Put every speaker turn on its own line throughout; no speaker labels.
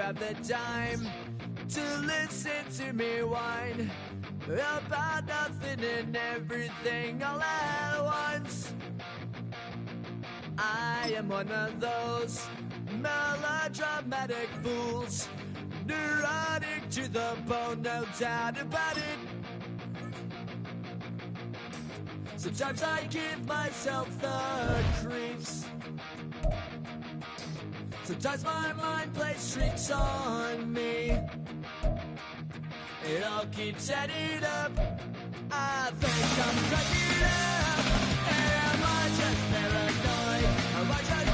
have the time to listen to me whine about nothing and everything all at once. I am one of those melodramatic fools, neurotic to the bone, no doubt about it. Sometimes I give myself the creeps. Sometimes my mind plays tricks on me. It all keeps adding up. I think I'm cracking up. Am I just paranoid? Am I just...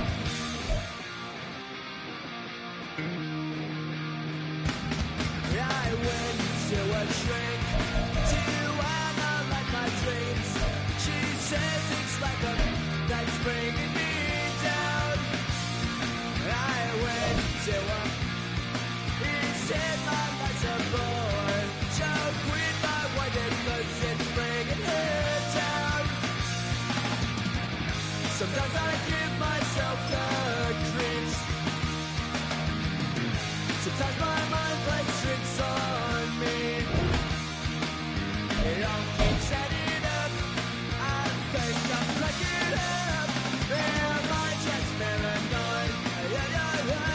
I went to a shrink to analyze my dreams. She says it's like a that's bringing me down. I went to a... He said my life's a bore. Joke with my wife because it's bringing her down. Sometimes I give myself the creeps. Sometimes my mind plays tricks on me. It all keeps adding up. I think I'm cracking up. Am I just paranoid? Yeah, yeah, yeah.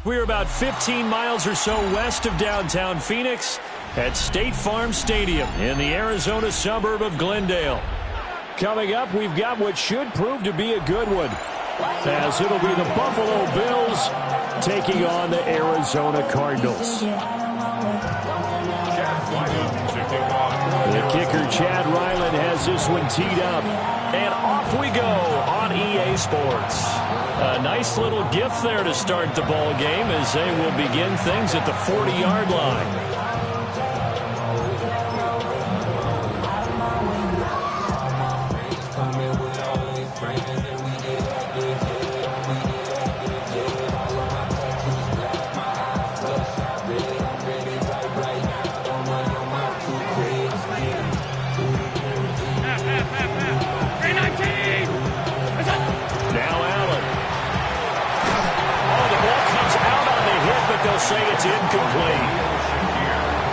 We're about 15 miles or so west of downtown Phoenix at State Farm Stadium in the Arizona suburb of Glendale. Coming up, we've got what should prove to be a good one, as it'll be the Buffalo Bills taking on the Arizona Cardinals. The kicker, Chad Ryland, has this one teed up. And off we go on EA Sports. A nice little gift there to start the ball game as they will begin things at the 40-yard line. They'll say it's incomplete.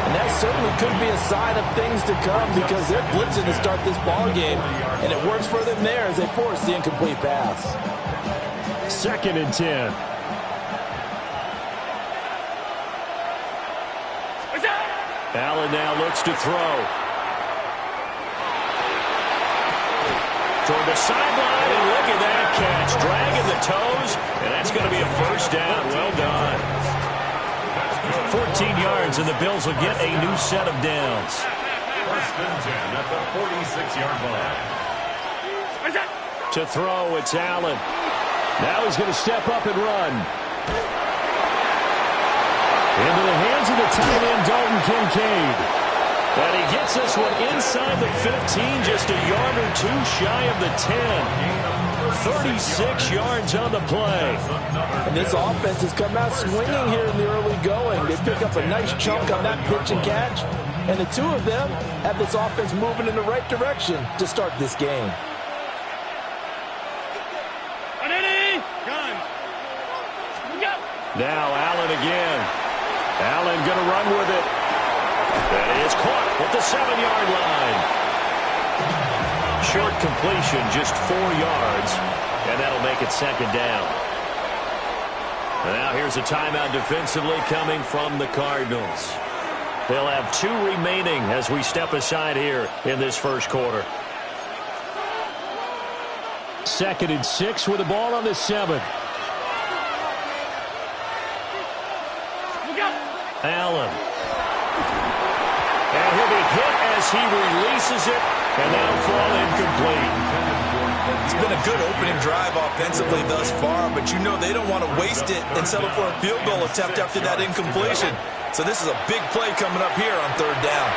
And that certainly could be a sign of things to come because they're blitzing to start this ball game, and it works for them there as they force the incomplete pass.
2nd and 10. Allen now looks to throw. Toward the sideline, and look at that catch. Dragging the toes, and that's going to be a first down. Well done. 14 yards, and the Bills will get a new set of downs.
1st and 10 at the 46-yard line.
To throw, it's Allen. Now he's going to step up and run. Into the hands of the tight end, Dalton Kincaid. And he gets this one inside the 15, just a yard or two shy of the 10. 36 yards on the play.
And this offense has come out swinging here in the early going. They pick up a nice chunk on that pitch and catch. And the two of them have this offense moving in the right direction to start this game.
Now Allen again. Allen going to run with it. That is caught at the 7-yard line. Short completion, just 4 yards, and that'll make it 2nd down. And now here's a timeout defensively coming from the Cardinals. They'll have 2 remaining as we step aside here in this first quarter. 2nd and 6 with the ball on the 7. Allen. And he'll be hit as he releases it, and that'll fall incomplete.
It's been a good opening drive offensively thus far, but you know they don't want to waste it and settle for a field goal attempt after that incompletion. So this is a big play coming up here on third down.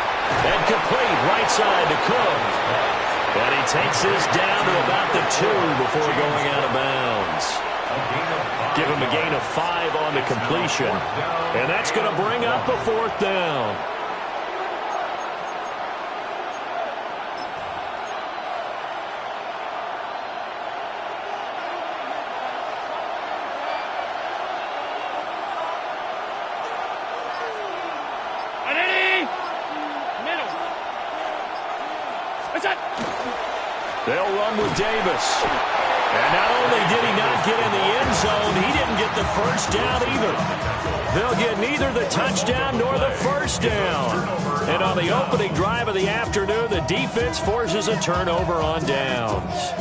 And complete right side to Cook. And he takes this down to about the 2 before going out of bounds. Give him a gain of 5 on the completion. And that's going to bring up a 4th down. They'll run with Davis. And not only did he not get in the end zone, he didn't get the first down either. They'll get neither the touchdown nor the first down. And on the opening drive of the afternoon, the defense forces a turnover on downs.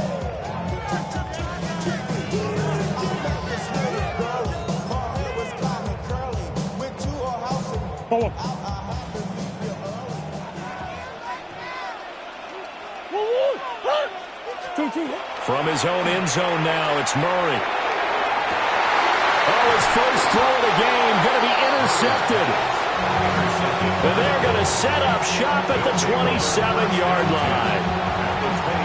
From his own end zone now, it's Murray. Oh, his first throw of the game going to be intercepted. And they're going to set up shop at the 27-yard line.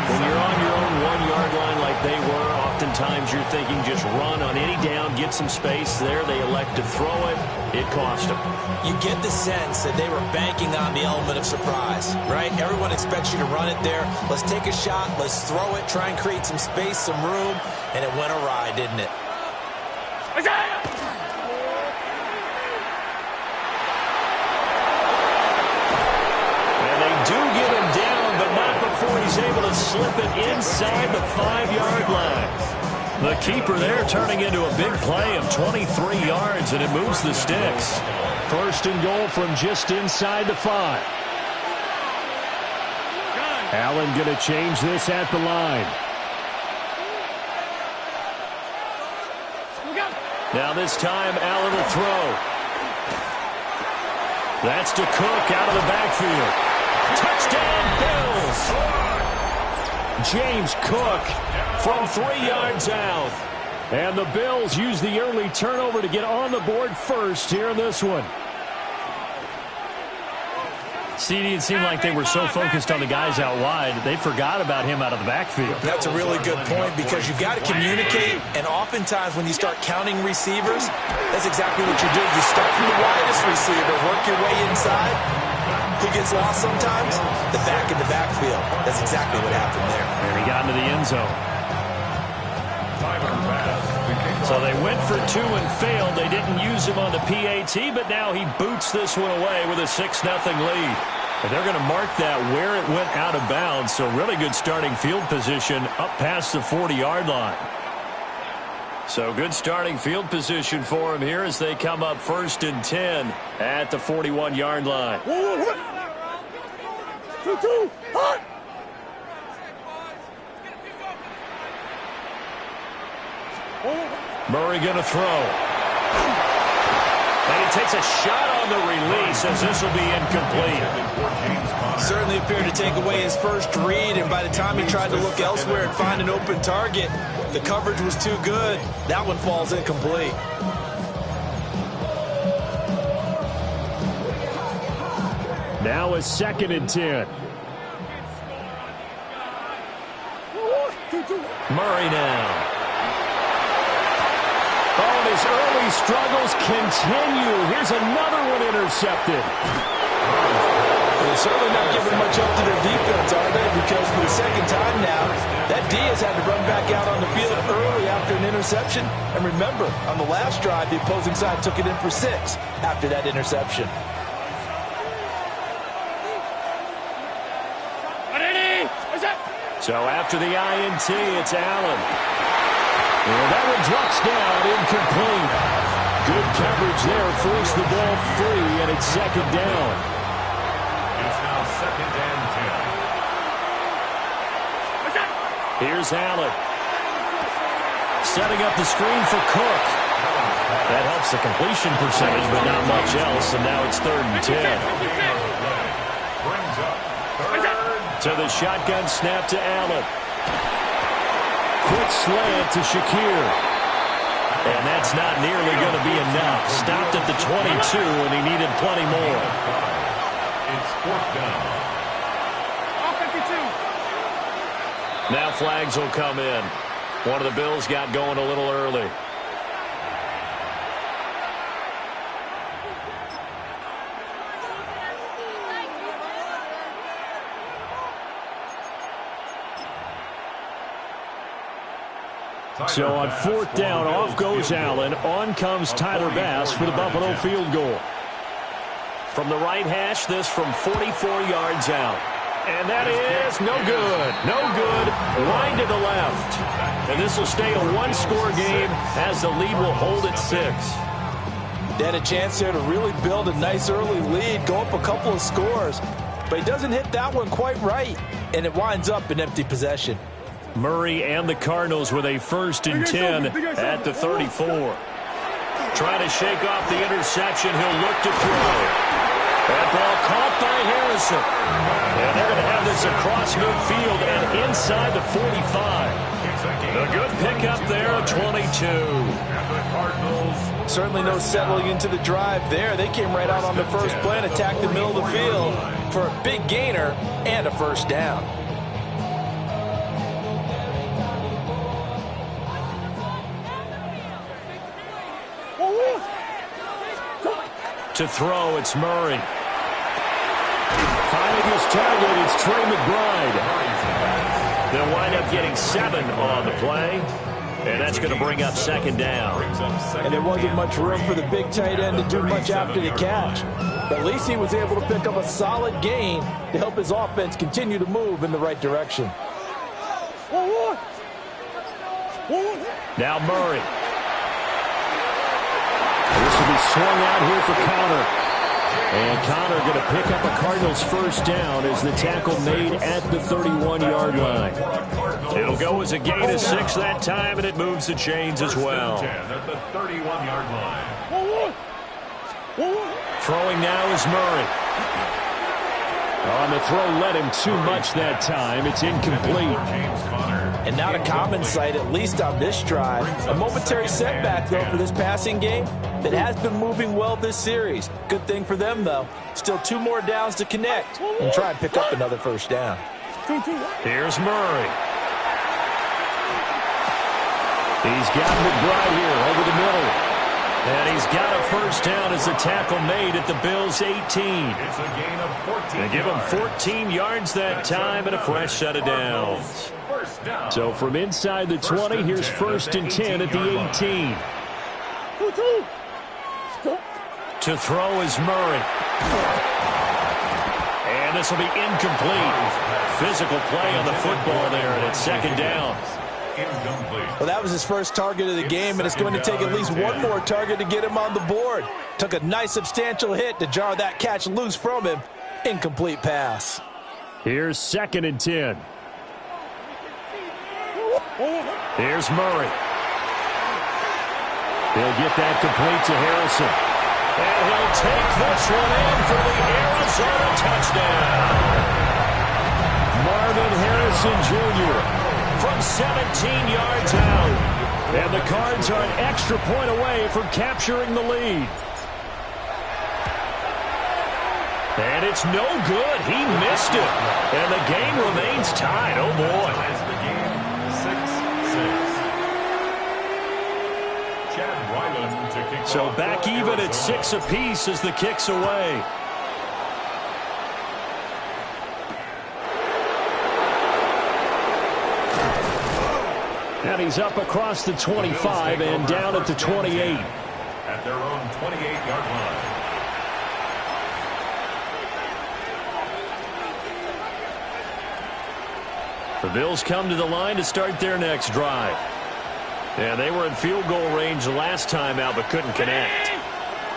When you're on your own 1-yard line like they were, oftentimes you're thinking just run on any down, get some space. There they elect to throw it. It cost them.
You get the sense that they were banking on the element of surprise, right? Everyone expects you to run it there. Let's take a shot. Let's throw it. Try and create some space, some room. And it went awry, didn't it?
And they do get him down, but not before he's able to slip it inside the 5-yard line. The keeper there turning into a big play of 23 yards, and it moves the sticks. First and goal from just inside the 5. Allen going to change this at the line. Now this time, Allen will throw. That's to Cook out of the backfield. Touchdown, Bills! James Cook from 3 yards out. And the Bills use the early turnover to get on the board first here in this one. CD, it seemed like they were so focused on the guys out wide, they forgot about him out of the backfield.
That's a really good point because you've got to communicate, and oftentimes when you start counting receivers, that's exactly what you do. You start from the widest receiver, work your way inside. Who gets lost sometimes? The back in the backfield. That's exactly what happened there.
And he got into the end zone. So they went for 2 and failed. They didn't use him on the PAT, but now he boots this one away with a 6-0 lead. And they're going to mark that where it went out of bounds. So really good starting field position up past the 40-yard line. So good starting field position for him here as they come up 1st and 10 at the 41-yard line. Murray going to throw. And he takes a shot on the release as this will be incomplete.
Certainly appeared to take away his first read, and by the time he tried to look elsewhere and find an open target, the coverage was too good. That one falls incomplete.
Now a 2nd and 10. Murray now. Oh, and his early struggles continue. Here's another one intercepted.
They're certainly not giving much up to their defense, are they? Because for the second time now, that D has had to run back out on the field early after an interception. And remember, on the last drive, the opposing side took it in for 6 after that interception.
So after the INT, it's Allen. And that one drops down, incomplete. Good coverage there, forced the ball free, and it's 2nd down.
It's now 2nd and 10.
Here's Allen. Setting up the screen for Cook. That helps the completion percentage, but not much else, and now it's 3rd and 10.
Brings up 3rd.
To the shotgun snap to Allen. quick slant to Shakir. And that's not nearly going to be enough. Stopped at the 22, and he needed plenty more.
It's 4th down.
Now flags will come in. One of the Bills got going a little early. So on 4th down, off goes Allen. On comes Tyler Bass for the Buffalo field goal. From the right hash, this from 44 yards out. And that is no good. No good. Line to the left. And this will stay a one-score game as the lead will hold at 6.
They had a chance there to really build a nice early lead, go up a couple of scores. But he doesn't hit that one quite right, and it winds up an empty possession.
Murray and the Cardinals with a 1st and 10 at the 34. Trying to shake off the interception. He'll look to throw. That ball caught by Harrison. And they're going to have this across midfield and inside the 45. A good pickup there at 22.
Certainly no settling into the drive there. They came right out on the first play and attacked the middle of the field for a big gainer and a 1st down.
To throw, it's Murray. Finding his target, it's Trey McBride. They'll wind up getting 7 on the play, and that's going to bring up 2nd down.
And there wasn't much room for the big tight end to do much after the catch. But at least he was able to pick up a solid gain to help his offense continue to move in the right direction.
Now Murray. This will be swung out here for Connor. And Connor going to pick up a Cardinals 1st down as the tackle made at the 31-yard line. It'll go as a gain of 6 that time, and it moves the chains as well.
At the 31-yard line.
Throwing now is Murray. On the throw, led him too much that time. It's incomplete.
And not a common sight, at least on this drive. A momentary setback, though, for this passing game that has been moving well this series. Good thing for them, though. Still 2 more downs to connect and try and pick up another 1st down.
Here's Murray. He's got McBride here over the middle. And he's got a 1st down as the tackle made at the Bills' 18.
It's a gain of 14.
They give him 14 yards that time and a fresh set of downs. So from inside the 20, here's 1st and 10 at the 18. To throw is Murray. And this will be incomplete. Physical play on the football there, and it's 2nd down.
Well, that was his first target of the game, and it's going to take at least one more target to get him on the board. Took a nice substantial hit to jar that catch loose from him. Incomplete pass.
Here's 2nd and 10. Here's Murray. He'll get that complete to Harrison. And he'll take this one in for the Arizona touchdown. Marvin Harrison Jr. from 17 yards out. And the Cards are an extra point away from capturing the lead. And it's no good. He missed it. And the game remains tied. Oh, boy. So back even at 6 apiece as the kick's away. And he's up across the 25 and down at the 28.
At their own 28-yard line.
The Bills come to the line to start their next drive. And they were in field goal range the last time out, but couldn't connect.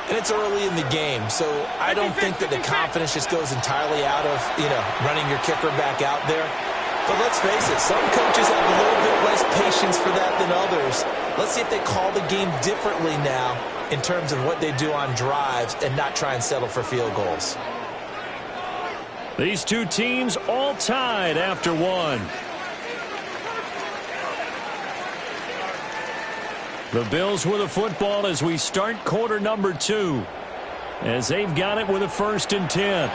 And it's early in the game, so I don't think that the confidence just goes entirely out of, running your kicker back out there. But let's face it, some coaches have a little bit less patience for that than others. Let's see if they call the game differently now in terms of what they do on drives and not try and settle for field goals.
These two teams all tied after one. The Bills with the football as we start quarter number 2. As they've got it with a 1st and 10.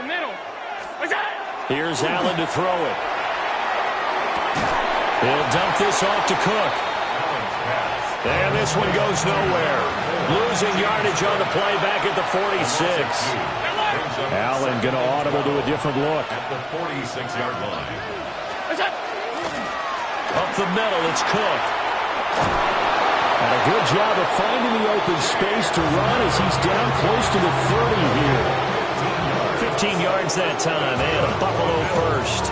Middle.
Here's Allen to throw it. He'll dump this off to Cook. And this one goes nowhere. Losing yardage on the play back at the 46. Allen going to audible to a different look.
At the 46-yard line.
Up the middle, it's Cook. And a good job of finding the open space to run as he's down close to the 30 here. 15 yards that time, and a Buffalo first.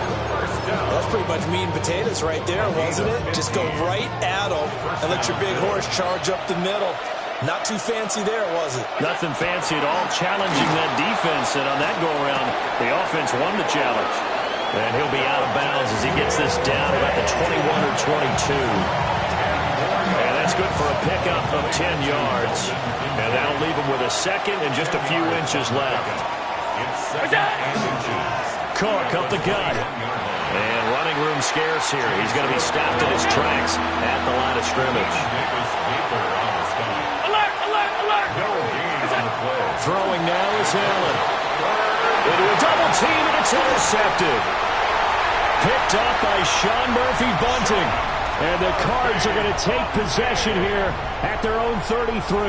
That's pretty much meat and potatoes right there, wasn't it? Just go right at them and let your big horse charge up the middle. Not too fancy there, was it?
Nothing fancy at all, challenging that defense, and on that go-around, the offense won the challenge. And he'll be out of bounds as he gets this down about the 21 or 22. And that's good for a pickup of 10 yards. And that'll leave him with a second and just a few inches left. Cook up the gut. And running room scarce here. He's going to be stopped in his tracks at the line of scrimmage. Throwing now is Allen. Into a double team, and it's intercepted. Picked up by Sean Murphy-Bunting. And the Cards are going to take possession here at their own 33.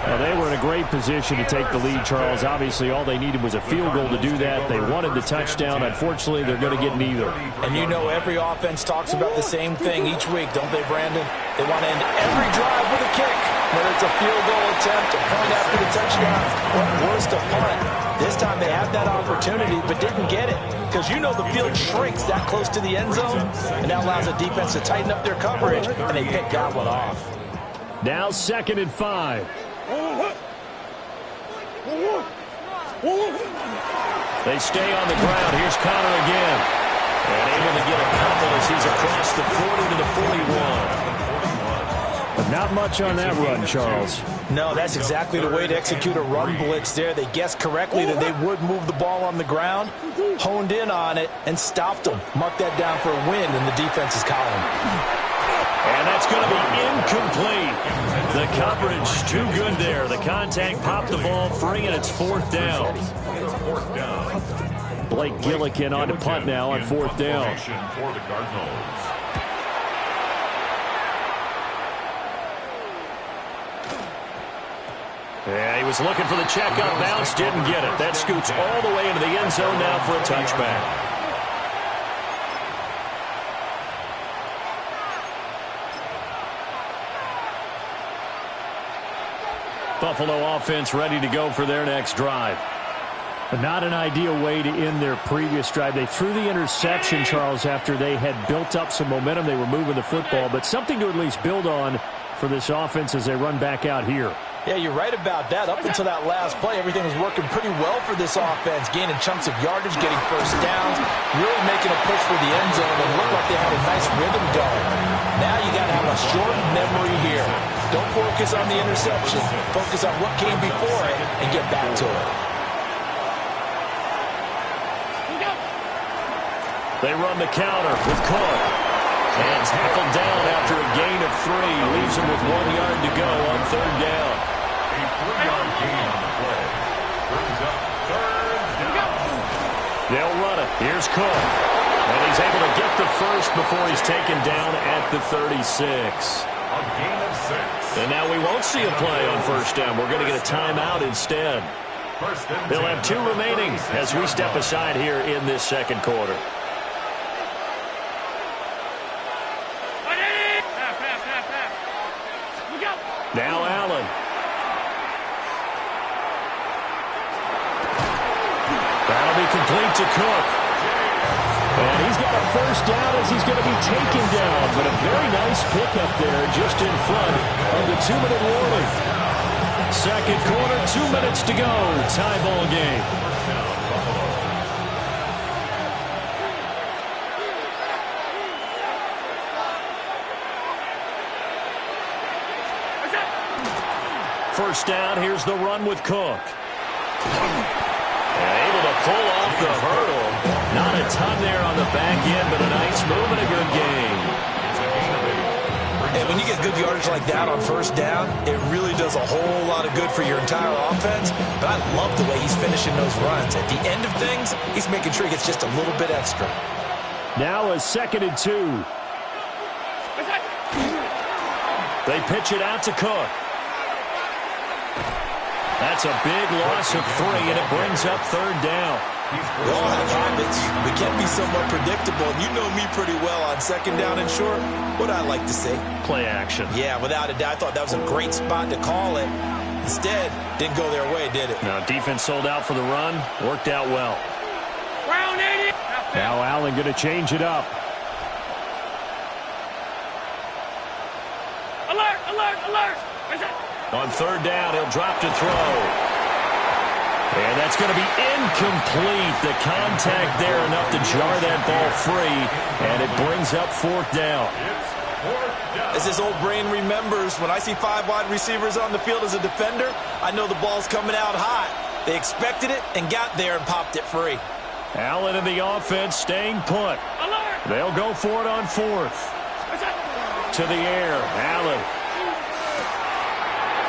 Well, they were in a great position to take the lead, Charles. Obviously, all they needed was a field goal to do that. They wanted the touchdown. Unfortunately, they're going to get neither.
And you know every offense talks about the same thing each week, don't they, Brandon? They want to end every drive with a kick, whether it's a field goal attempt, a point after the touchdown, or worst, a punt. This time they had that opportunity but didn't get it because you know the field shrinks that close to the end zone, and that allows the defense to tighten up their coverage, and they picked that one off.
Now 2nd and 5. They stay on the ground. Here's Connor again. And able to get a couple as he's across the 40 to the 41. But not much on that run, Charles.
No, that's exactly the way to execute a run blitz there. They guessed correctly that they would move the ball on the ground, honed in on it, and stopped them. Mark that down for a win in the defense's column.
And that's going to be incomplete. The coverage too good there. The contact popped the ball free, and it's 4th down. Blake Gillikin on to punt now on 4th down.
For the Cardinals.
Yeah, he was looking for the check-up bounce, didn't get it. That scoots all the way into the end zone now for a touchback. Buffalo offense ready to go for their next drive. But not an ideal way to end their previous drive. They threw the interception, Charles, after they had built up some momentum. They were moving the football, but something to at least build on for this offense as they run back out here.
Yeah, you're right about that. Up until that last play, everything was working pretty well for this offense, gaining chunks of yardage, getting first downs, really making a push for the end zone, and looked like they had a nice rhythm going. Now you got to have a short memory here. Don't focus on the interception. Focus on what came before it and get back to it.
They run the counter with Cook. And tackled down after a gain of 3. Leaves him with 1 yard to go on 3rd down.
A 3-yard gain on the play. Brings up 3rd down.
They'll run it. Here's Cook. And he's able to get the first before he's taken down at the 36.
A gain of 6.
And now we won't see a play on 1st down. We're going to get a timeout instead. They'll have 2 remaining as we step aside here in this 2nd quarter. Now Allen. That'll be complete to Cook. And he's got a first down as he's going to be taken down. But a very nice pickup there just in front of the 2-minute warning. 2nd quarter, 2 minutes to go. Tie ball game. First down, here's the run with Cook. And able to pull off the hurdle. Not a ton there on the back end, but a nice move and a good gain.
And when you get good yardage like that on first down, it really does a whole lot of good for your entire offense. But I love the way he's finishing those runs. At the end of things, he's making sure he gets just a little bit extra.
Now a 2nd and 2. They pitch it out to Cook. That's a big loss of 3, and it brings up 3rd down.
We all have habits. We can be somewhat predictable. And you know me pretty well on 2nd down and short. What I like to say?
Play action.
Yeah, without a doubt. I thought that was a great spot to call it. Instead, didn't go their way, did it?
Now, defense sold out for the run. Worked out well. Now Allen going to change it up.
Alert, alert, alert.
On 3rd down, he'll drop to throw. And that's going to be incomplete. The contact there enough to jar that ball free, and it brings up 4th down.
As his old brain remembers, when I see 5 wide receivers on the field as a defender, I know the ball's coming out hot. They expected it and got there and popped it free.
Allen in the offense staying put. They'll go for it on 4th. To the air, Allen.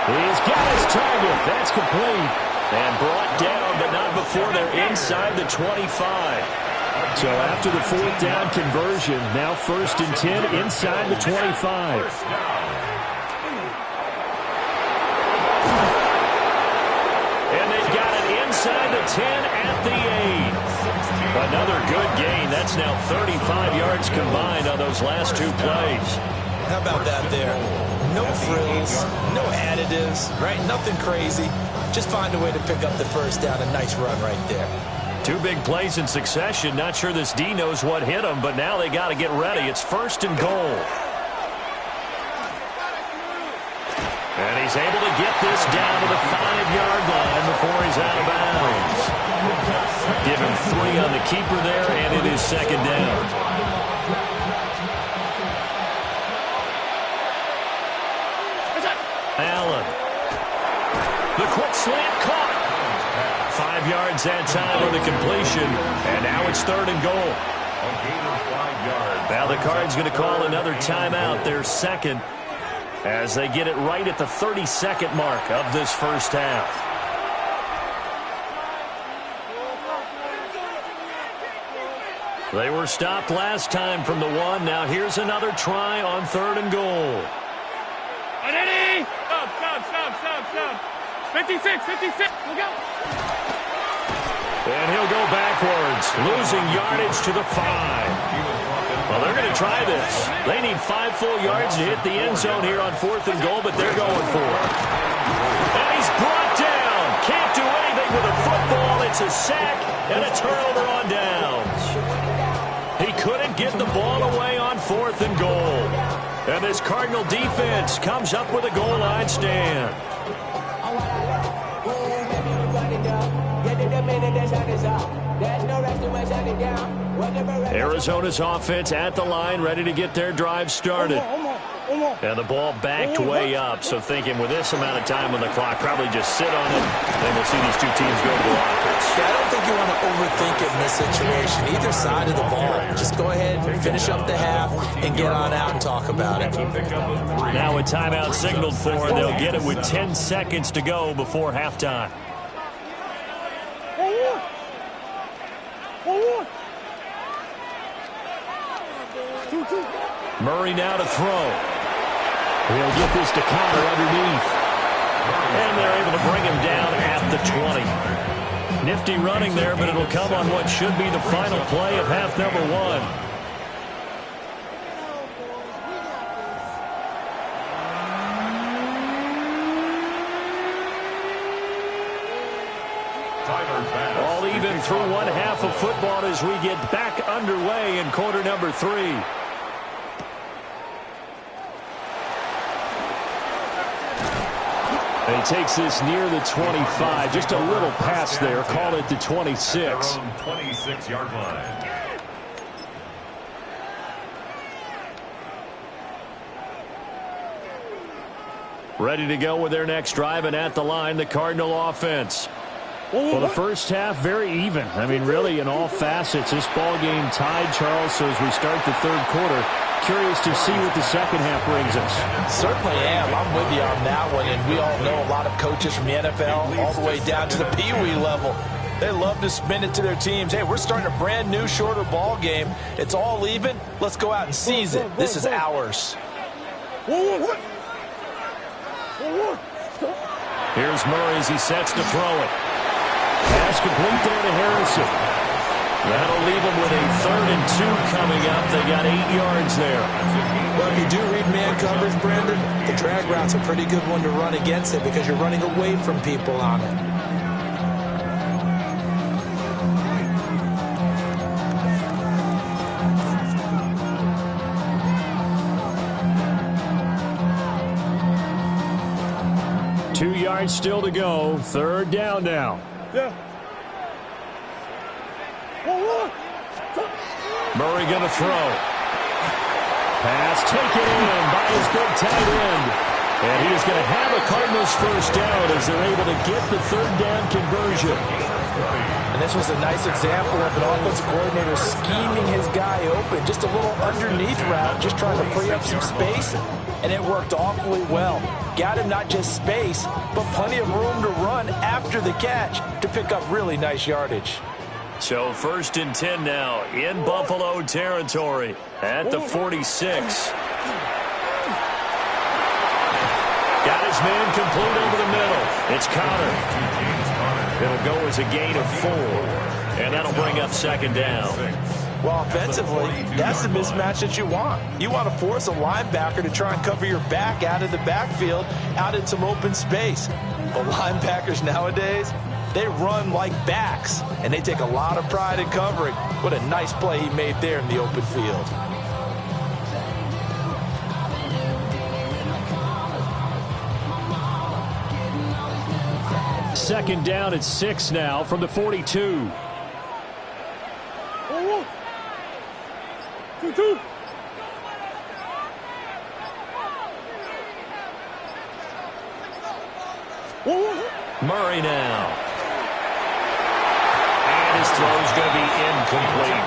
He's got his target. That's complete. And brought down, but not before they're inside the 25. So after the 4th down conversion, now 1st and 10 inside the 25. And they've got it inside the 10 at the 8. Another good gain. That's now 35 yards combined on those last 2 plays.
How about that there? No frills, no additives, right? Nothing crazy. Just find a way to pick up the 1st down. A nice run right there.
2 big plays in succession. Not sure this D knows what hit him, but now they got to get ready. It's 1st and goal. And he's able to get this down to the 5-yard line before he's out of bounds. Give him 3 on the keeper there, and it is 2nd down. Allen. The quick slant caught. 5 yards that time on the completion. And now it's 3rd and goal. Now the Cards going to call another timeout, their 2nd, as they get it right at the 32nd mark of this first half. They were stopped last time from the 1. Now here's another try on 3rd and goal.
Stop. 56, look out.
And he'll go backwards, losing yardage to the 5. Well, they're going to try this. They need 5 full yards to hit the end zone here on 4th and goal, but they're going for it. And he's brought down. Can't do anything with a football. It's a sack and a turnover on downs. He couldn't get the ball away on 4th and goal. And this Cardinal defense comes up with a goal line stand. Arizona's offense at the line, ready to get their drive started. And the ball backed way up, so thinking with this amount of time on the clock, probably just sit on it, then we'll see these 2 teams go to the lockers.
Yeah, I don't think you want to overthink it in this situation. Either side of the ball. Just go ahead, finish up the half, and get on out and talk about it.
Now a timeout signaled for, and they'll get it with 10 seconds to go before halftime. Murray now to throw. He'll get this to Connor underneath. And they're able to bring him down at the 20. Nifty running there, but it'll come on what should be the final play of half number 1. All even through 1 half of football as we get back underway in quarter number 3. And he takes this near the 25. Just a little pass there. Call it the 26.
26-yard line.
Ready to go with their next drive, and at the line, the Cardinal offense. Well, the first half, very even. I mean, really, in all facets, this ball game tied, Charles. So as we start the third quarter, curious to see what the second half brings us.
Certainly am. I'm with you on that one. And we all know a lot of coaches from the NFL all the way down to the Pee-wee level. They love to spin it to their teams. Hey, we're starting a brand new, shorter ball game. It's all even. Let's go out and seize it. This is ours.
Here's Murray as he sets to throw it. Pass complete there to Harrison. That'll leave them with a 3rd and 2 coming up. They got 8 yards there.
Well, if you do read man coverage, Brandon, the drag route's a pretty good one to run against it because you're running away from people on it.
Still to go. 3rd down now. Murray going to throw. Pass taken in by his big tight end. And he is going to have a Cardinals first down as they're able to get the 3rd down conversion.
And this was a nice example of an offensive coordinator scheming his guy open. Just a little underneath route, just trying to free up some space. And it worked awfully well. Got him not just space, but plenty of room to run after the catch to pick up really nice yardage.
So 1st and 10 now in Buffalo territory at the 46. Got his man complete over the middle. It's Connor. It'll go as a gain of 4. And that'll bring up 2nd down.
Well, offensively, that's the mismatch that you want. You want to force a linebacker to try and cover your back out of the backfield, out in some open space. But linebackers nowadays, they run like backs, and they take a lot of pride in covering. What a nice play he made there in the open field.
Second down at 6 now from the 42. Murray now. And his throw's going to be incomplete.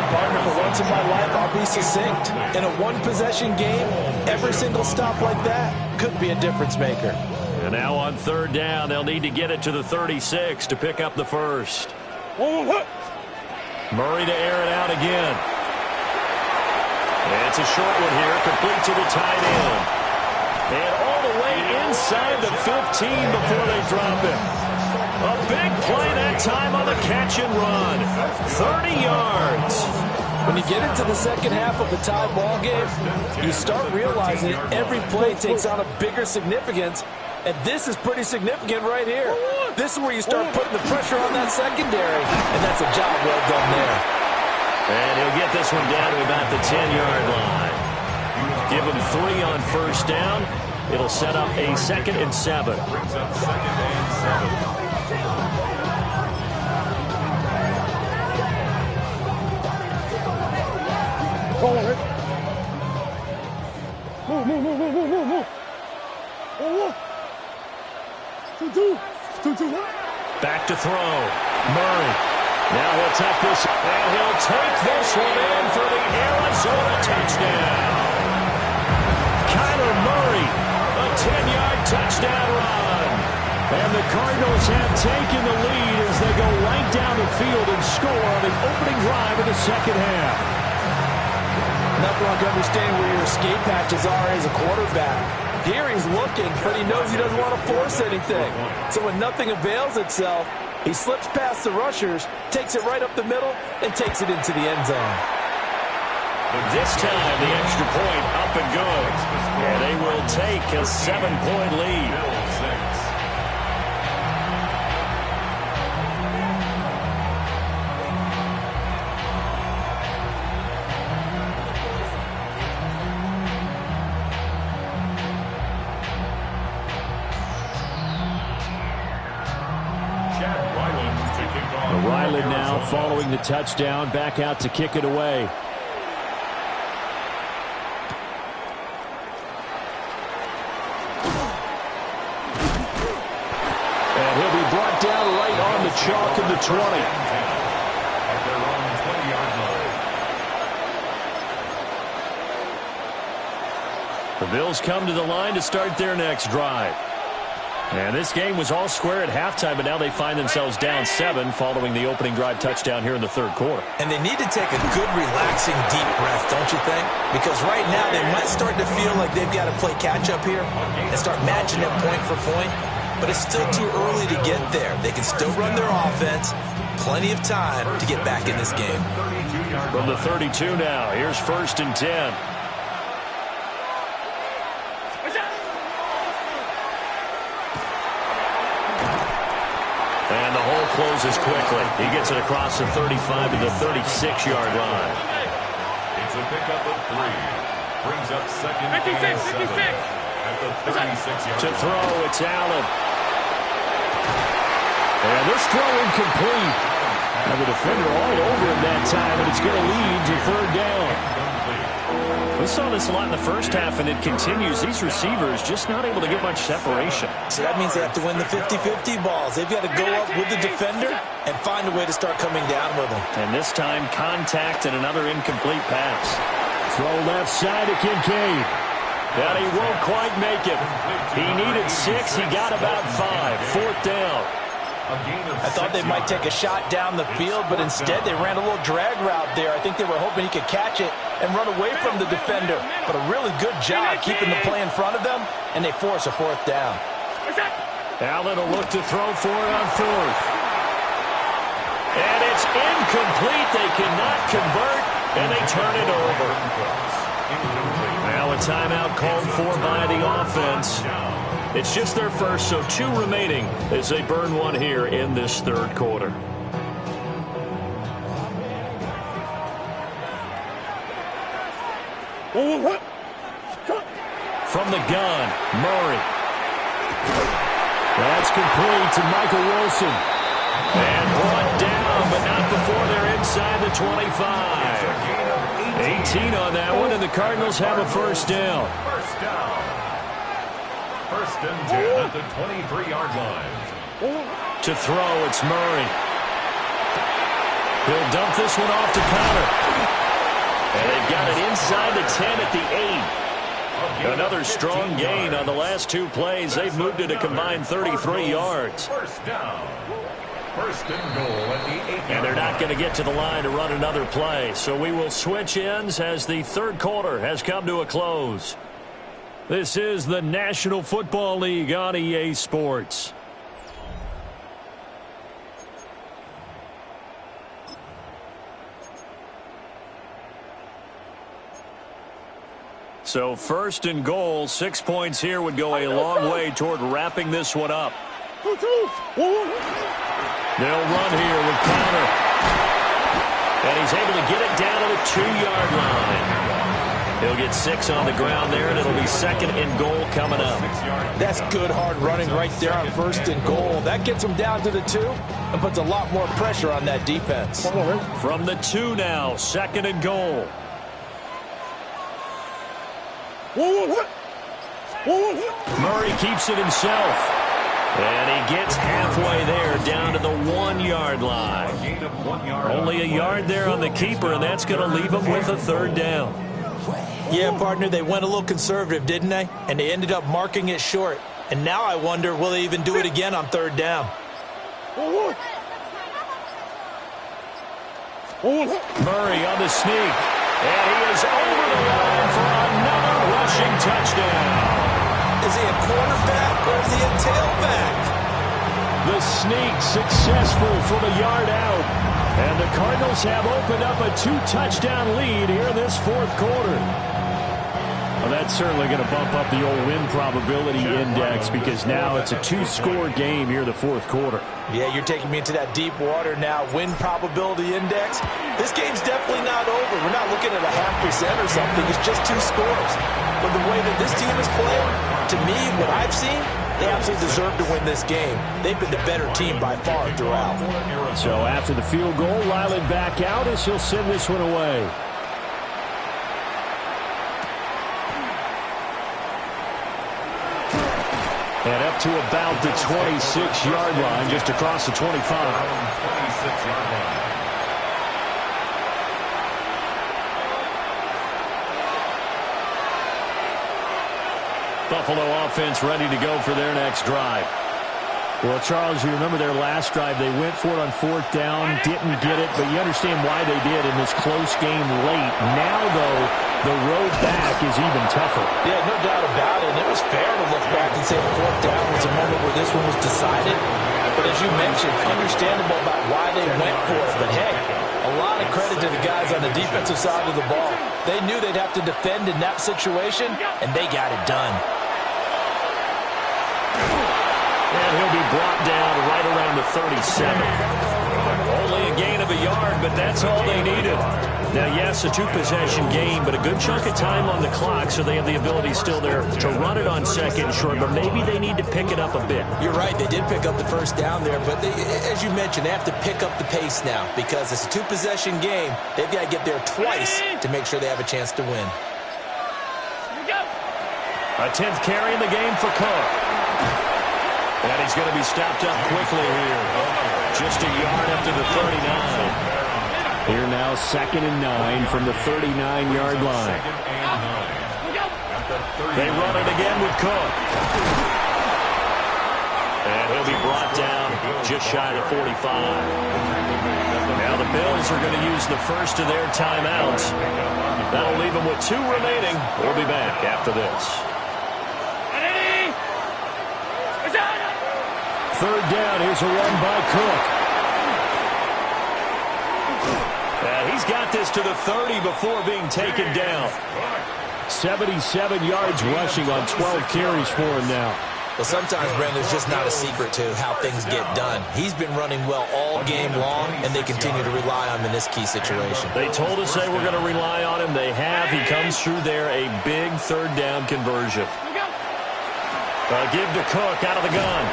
Partner, for once in my life, I'll be succinct. In a one-possession game, every single stop like that could be a difference maker.
And now on 3rd down, they'll need to get it to the 36 to pick up the first. Murray to air it out again. And it's a short one here, complete to the tight end. And all the way inside the 15 before they drop him. A big play that time on the catch and run. 30 yards.
When you get into the second half of the tie ball game, you start realizing every play takes on a bigger significance. And this is pretty significant right here. This is where you start putting the pressure on that secondary. And that's a job well done there.
And he'll get this one down to about the 10-yard line. Give him 3 on 1st down. It'll set up a 2nd and 7. Back to throw. Murray. Now he'll take this, and he'll take this one in for the Arizona touchdown. Kyler Murray, a 10-yard touchdown run. And the Cardinals have taken the lead as they go right down the field and score on the opening drive of the second half.
Nothing like understanding where your escape patches are as a quarterback. Here he's looking, but he knows he doesn't want to force anything. So when nothing avails itself, he slips past the rushers, takes it right up the middle, and takes it into the end zone.
This time, the extra point up and good. And they will take a 7-point lead. Ryland now following the touchdown, back out to kick it away. the chalk of the 20.
At their own 20-yard line.
The Bills come to the line to start their next drive. And this game was all square at halftime, but now they find themselves down 7 following the opening drive touchdown here in the third quarter.
And they need to take a good, relaxing, deep breath, don't you think? Because right now they might start to feel like they've got to play catch-up here and start matching them point for point. But it's still too early to get there. They can still run their offense. Plenty of time to get back in this game.
From the 32 now, here's 1st and 10. And the hole closes quickly. He gets it across the 35 to the 36-yard line.
It's a pickup of 3. Brings up 2nd and 7 at the 36-yard line.
To throw, it's Allen. And this throw incomplete. And the defender all over him that time, and it's going to lead to 3rd down. We saw this a lot in the first half, and it continues. These receivers just not able to get much separation.
So that means they have to win the 50-50 balls. They've got to go up with the defender and find a way to start coming down with them.
And this time, contact and another incomplete pass. Throw left side to Kincaid. But he won't quite make it. He needed 6. He got about 5. 4th down.
I thought they might take a shot down the field, but instead they ran a little drag route there. I think they were hoping he could catch it and run away from the defender. But a really good job keeping the play in front of them, and they force a 4th down.
Allen will look to throw for it on 4th. And it's incomplete. They cannot convert, and they turn it over. Now a timeout called for by the offense. It's just their first, so 2 remaining as they burn 1 here in this 3rd quarter. From the gun, Murray. That's complete to Michael Wilson. And brought down, but not before they're inside the 25. 18 on that one, and the Cardinals have a 1st down.
1st down. 1st and 10 at the 23-yard line.
To throw, it's Murray. He'll dump this one off to Connor. And they've got it inside the 10 at the 8. Another strong gain on the last 2 plays. They've moved it a combined 33 yards.
1st down. 1st and goal at the 8-yard line.
And they're not going to get to the line to run another play. So we will switch ends as the 3rd quarter has come to a close. This is the National Football League on EA Sports. So 1st and goal, 6 points here would go a long way toward wrapping this one up. They'll run here with Connor. And he's able to get it down to the 2-yard line. He'll get 6 on the ground there, and it'll be 2nd and goal coming up.
That's good, hard running right there on 1st and goal. That gets them down to the 2 and puts a lot more pressure on that defense.
From the 2 now, 2nd and goal. Murray keeps it himself. And he gets halfway there, down to the 1-yard line. Only a yard there on the keeper, and that's going to leave him with a 3rd down.
Yeah, partner, they went a little conservative, didn't they? And they ended up marking it short. And now I wonder, will they even do it again on 3rd down?
Murray on the sneak. And he is over the line for another rushing touchdown.
Is he a quarterback or is he a tailback?
The sneak successful from a yard out. And the Cardinals have opened up a 2-touchdown lead here in this 4th quarter. Well, that's certainly going to bump up the old win probability index because now it's a 2-score game here in the 4th quarter.
Yeah, you're taking me into that deep water now. Win probability index. This game's definitely not over. We're not looking at a 0.5% or something. It's just 2 scores. But the way that this team is playing, to me, what I've seen, they absolutely deserve to win this game. They've been the better team by far throughout.
So after the field goal, Lyland back out as he'll send this one away. And up to about the 26-yard line, just across the 25.
26-yard line.
Buffalo offense ready to go for their next drive. Well, Charles, you remember their last drive. They went for it on 4th down, didn't get it, but you understand why they did in this close game late. Now, though, the road back is even tougher.
Yeah, no doubt about it. And it was fair to look back and say the 4th down was a moment where this one was decided. But as you mentioned, understandable about why they went for it. But, hey, a lot of credit to the guys on the defensive side of the ball. They knew they'd have to defend in that situation, and they got it done.
And he'll be brought down right around the 37. Only a gain of a yard, but that's all they needed. Now, yes, a 2-possession game, but a good chunk of time on the clock, so they have the ability still there to run it on 2nd and short, but maybe they need to pick it up a bit.
You're right. They did pick up the 1st down there, but as you mentioned, they have to pick up the pace now because it's a 2-possession game. They've got to get there twice to make sure they have a chance to win.
A 10th carry in the game for Cook. And he's going to be stopped up quickly here. Just a yard up to the 39. Here now, 2nd and 9 from the 39-yard line. They run it again with Cook. And he'll be brought down just shy of the 45. Now the Bills are going to use the first of their timeouts. That'll leave them with 2 remaining. We'll be back after this. 3rd down. Here's a run by Cook. And he's got this to the 30 before being taken down. 77 yards rushing on 12 carries for him now.
Well, sometimes, Brandon, there's just not a secret to how things get done. He's been running well all game long, and they continue to rely on him in this key situation.
They told us they were going to rely on him. They have. He comes through there, a big 3rd down conversion. Give to Cook out of the gun.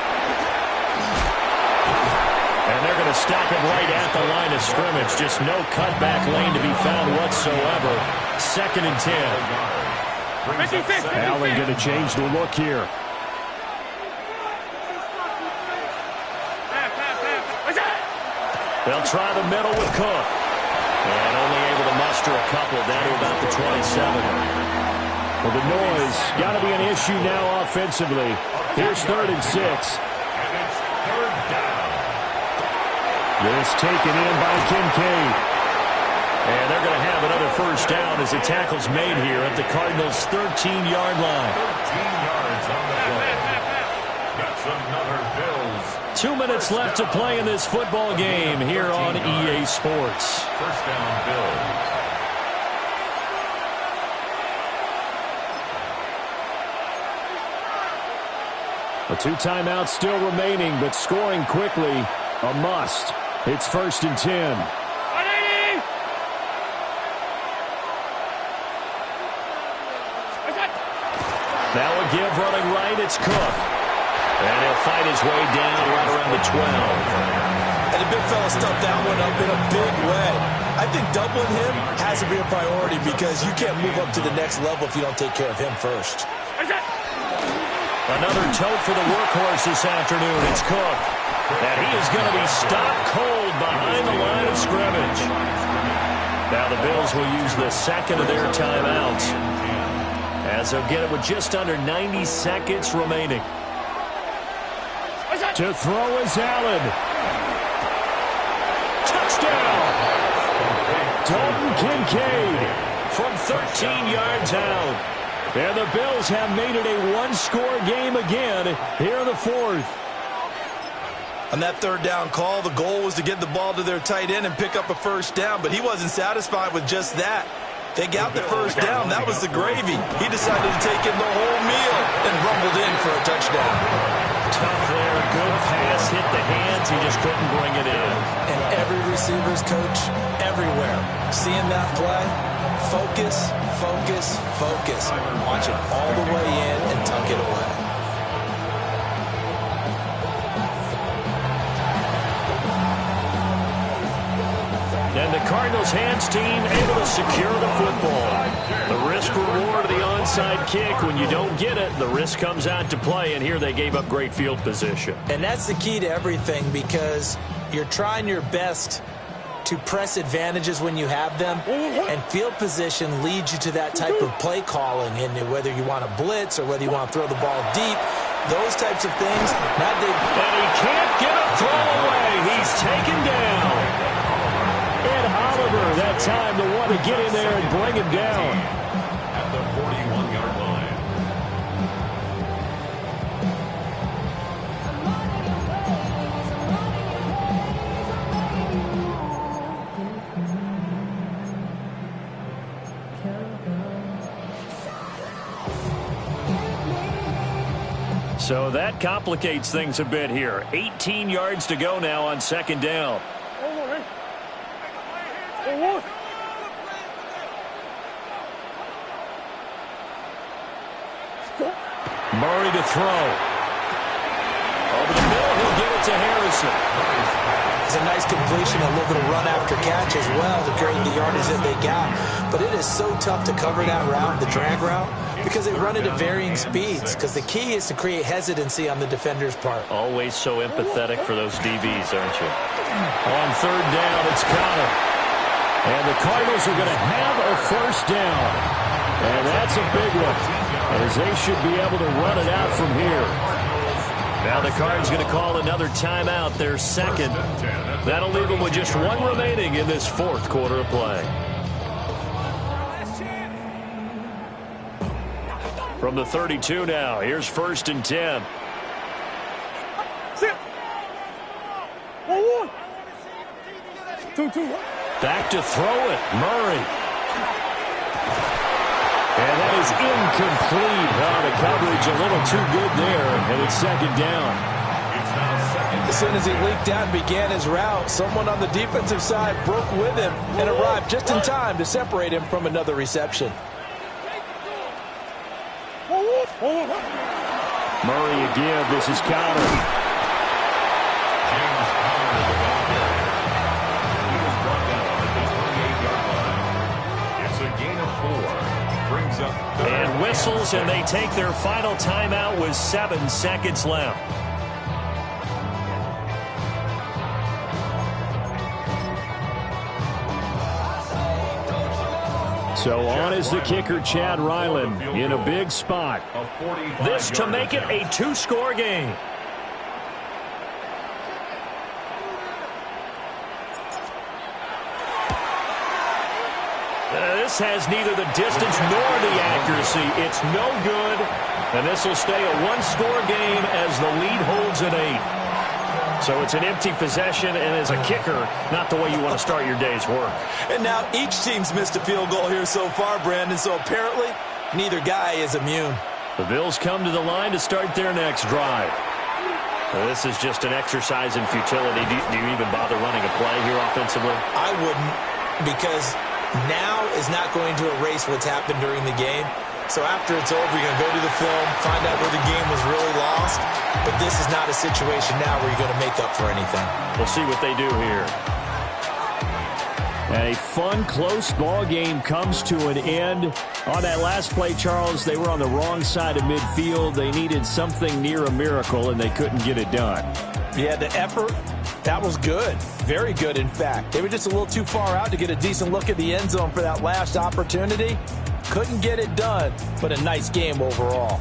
And they're going to stop him right at the line of scrimmage. Just no cutback lane to be found whatsoever. 2nd and 10. Allen going to change the look here. They'll try the middle with Cook. And only able to muster a couple down to about the 27. Well, the noise got to be an issue now offensively. Here's 3rd and 6. This taken in by Kincaid. And they're going to have another 1st down as the tackle's made here at the Cardinals' 13-yard line.
13 yards on the play. That's another Bills.
2 minutes left to play in this football game here on EA Sports.
1st down, Bills.
A 2 timeouts still remaining, but scoring quickly, a must. It's 1st and 10. Now a give running right, it's Cook. And he'll fight his way down right around the 12.
And the big fella stuffed that one up in a big way. I think doubling him has to be a priority because you can't move up to the next level if you don't take care of him first.
Another tote for the workhorse this afternoon. It's Cook. And he is going to be stopped cold behind the line of scrimmage. Now the Bills will use the 2nd of their timeouts, as they'll get it with just under 90 seconds remaining. To throw is Allen. Touchdown! Dalton Kincaid from 13 yards out. And the Bills have made it a 1-score game again here in the 4th.
On that 3rd down call, the goal was to get the ball to their tight end and pick up a 1st down, but he wasn't satisfied with just that. They got the 1st down. That was the gravy. He decided to take in the whole meal and rumbled in for a touchdown.
Tough there. Good pass. Hit the hands. He just couldn't bring it in.
And every receiver's coach everywhere, seeing that play, focus, focus, focus. Watch it all the way in and tuck it away.
And the Cardinals hands team able to secure the football. The risk reward of the onside kick. When you don't get it, the risk comes out to play, and here they gave up great field position.
And that's the key to everything, because you're trying your best to press advantages when you have them, and field position leads you to that type of play calling, and whether you want to blitz or whether you want to throw the ball deep, those types of things.
And he can't get a throw away. He's taken down. Ed Oliver, that time, the one to get in there and bring him down.
At the 41-yard line.
So that complicates things a bit here. 18 yards to go now on second down. Murray to throw. Over the middle, he'll get it to Harrison.
It's a nice completion, a little bit of run after catch as well to create the yardage that they got. But it is so tough to cover that route, the drag route, because they run it at varying speeds. Because the key is to create hesitancy on the defender's part.
Always so empathetic for those DBs, aren't you? On third down, it's Connor. And the Cardinals are going to have a first down. And that's a big one, as they should be able to run it out from here. Now the Cards going to call another timeout, their second. That'll leave them with just one remaining in this fourth quarter of play. From the 32 now, here's 1st and 10. Back to throw it, Murray. And that is incomplete. Oh, the coverage a little too good there, and it's second down.
As soon as he leaked out and began his route, someone on the defensive side broke with him and arrived just in time to separate him from another reception.
Murray again. This is Connor.
James Conner with the ball. He was brought down at the 28-yard line. It's a gain of 4. Brings up
and whistles, and they take their final timeout with 7 seconds left. So on is the kicker, Chad Ryland, in a big spot. This to make it a 2-score game. This has neither the distance nor the accuracy. It's no good, and this will stay a 1-score game as the lead holds at 8. So it's an empty possession, and as a kicker, not the way you want to start your day's work.
And now each team's missed a field goal here so far, Brandon, so apparently neither guy is immune.
The Bills come to the line to start their next drive. Well, this is just an exercise in futility. Do you even bother running a play here offensively?
I wouldn't, because now is not going to erase what's happened during the game. So after it's over, you're going to go to the film, find out where the game was really lost. But this is not a situation now where you're going to make up for anything.
We'll see what they do here. And a fun, close ball game comes to an end. On that last play, Charles, they were on the wrong side of midfield. They needed something near a miracle, and they couldn't get it done.
Yeah, the effort, that was good. Very good, in fact. They were just a little too far out to get a decent look at the end zone for that last opportunity. Couldn't get it done, but a nice game overall.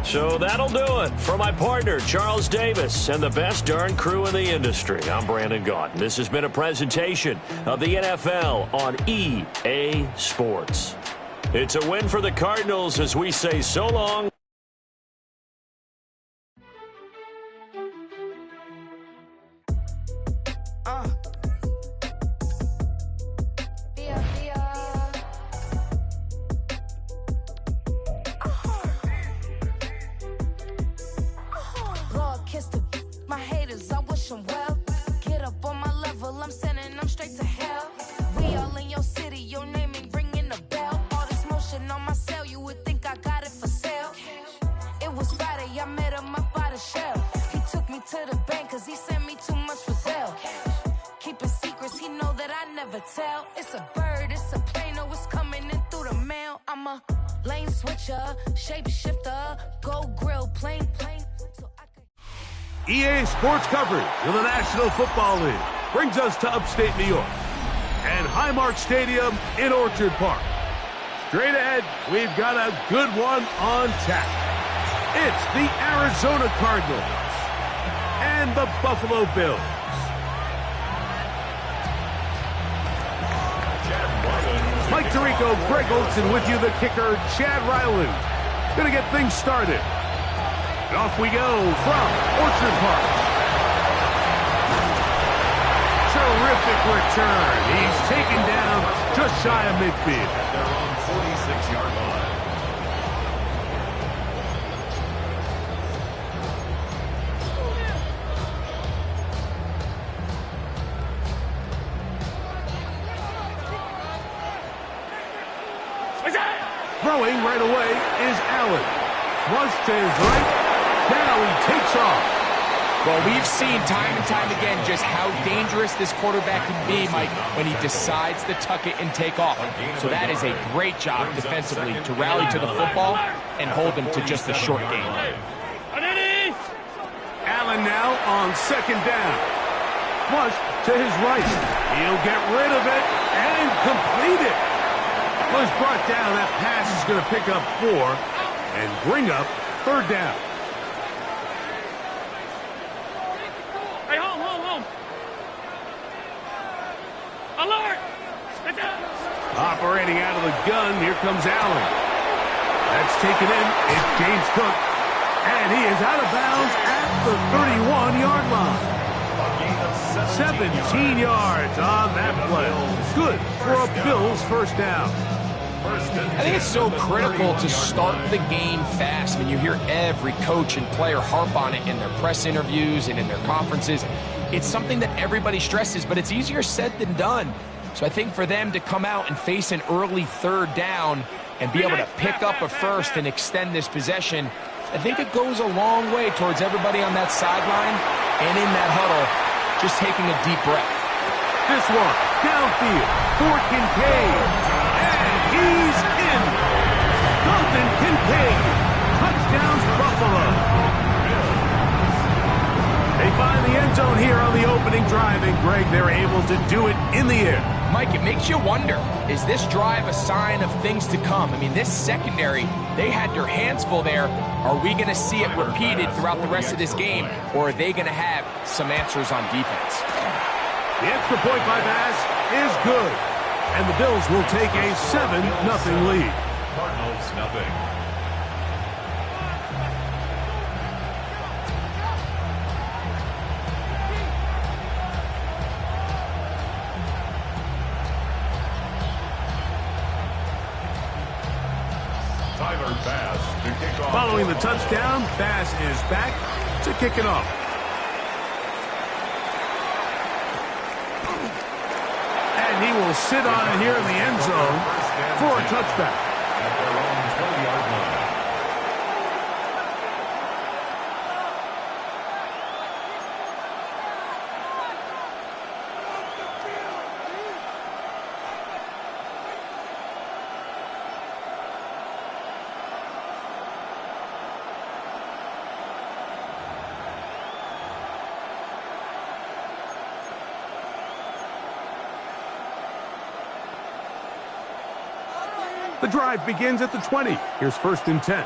So that'll do it. For my partner, Charles Davis, and the best darn crew in the industry, I'm Brandon Gaudin. This has been a presentation of the NFL on EA Sports. It's a win for the Cardinals as we say so long.
To the bank, cause he sent me too much for Zelle. Keeping secrets, he know that I tell. It's a bird, it's a plane, oh, it's coming in through the mail. I'm a lane switcher, shapeshifter, go grill, plane. So I could...
EA Sports coverage of the National Football League brings us to upstate New York and Highmark Stadium in Orchard Park. Straight ahead, we've got a good one on tap. It's the Arizona Cardinals and the Buffalo Bills. Mike Tirico, Greg Olson with you, the kicker, Chad Ryland. Gonna get things started. And off we go from Orchard Park. Terrific return. He's taken down just shy of midfield.
Their own 46-yard line.
Throwing right away is Allen. Flush to his right. Now he takes off.
Well, we've seen time and time again just how dangerous this quarterback can be, Mike, when he decides to tuck it and take off. So that is a great job defensively to rally to the football and hold him to just a short gain.
Allen now on second down. Flush to his right. He'll get rid of it and complete it. Was brought down. That pass is going to pick up 4 and bring up third down.
Hey, home. Alert!
Operating out of the gun, here comes Allen. That's taken in. It's James Cook. And he is out of bounds at the 31-yard line. 17 yards on that play. Good for a Bills first down.
I think it's so critical to start the game fast. I mean, you hear every coach and player harp on it in their press interviews and in their conferences. It's something that everybody stresses, but it's easier said than done. So I think for them to come out and face an early third down and be able to pick up a first and extend this possession, I think it goes a long way towards everybody on that sideline and in that huddle just taking a deep breath.
This one, downfield for Kincaid. He's in. Dalton Kincaid. Touchdowns, Buffalo. They find the end zone here on the opening drive, and Greg, they're able to do it in the air.
Mike, it makes you wonder, is this drive a sign of things to come? I mean, this secondary, they had their hands full there. Are we going to see it repeated throughout the rest of this game, or are they going to have some answers on defense?
The extra point by Bass is good. And the Bills will take a 7-0 lead.
Cardinals, nothing. Tyler Bass to kick off.
Following the touchdown, Bass is back to kick it off. And he will sit on it here in the end zone for a touchback.
At their own 20-yard line.
The drive begins at the 20. Here's 1st and 10.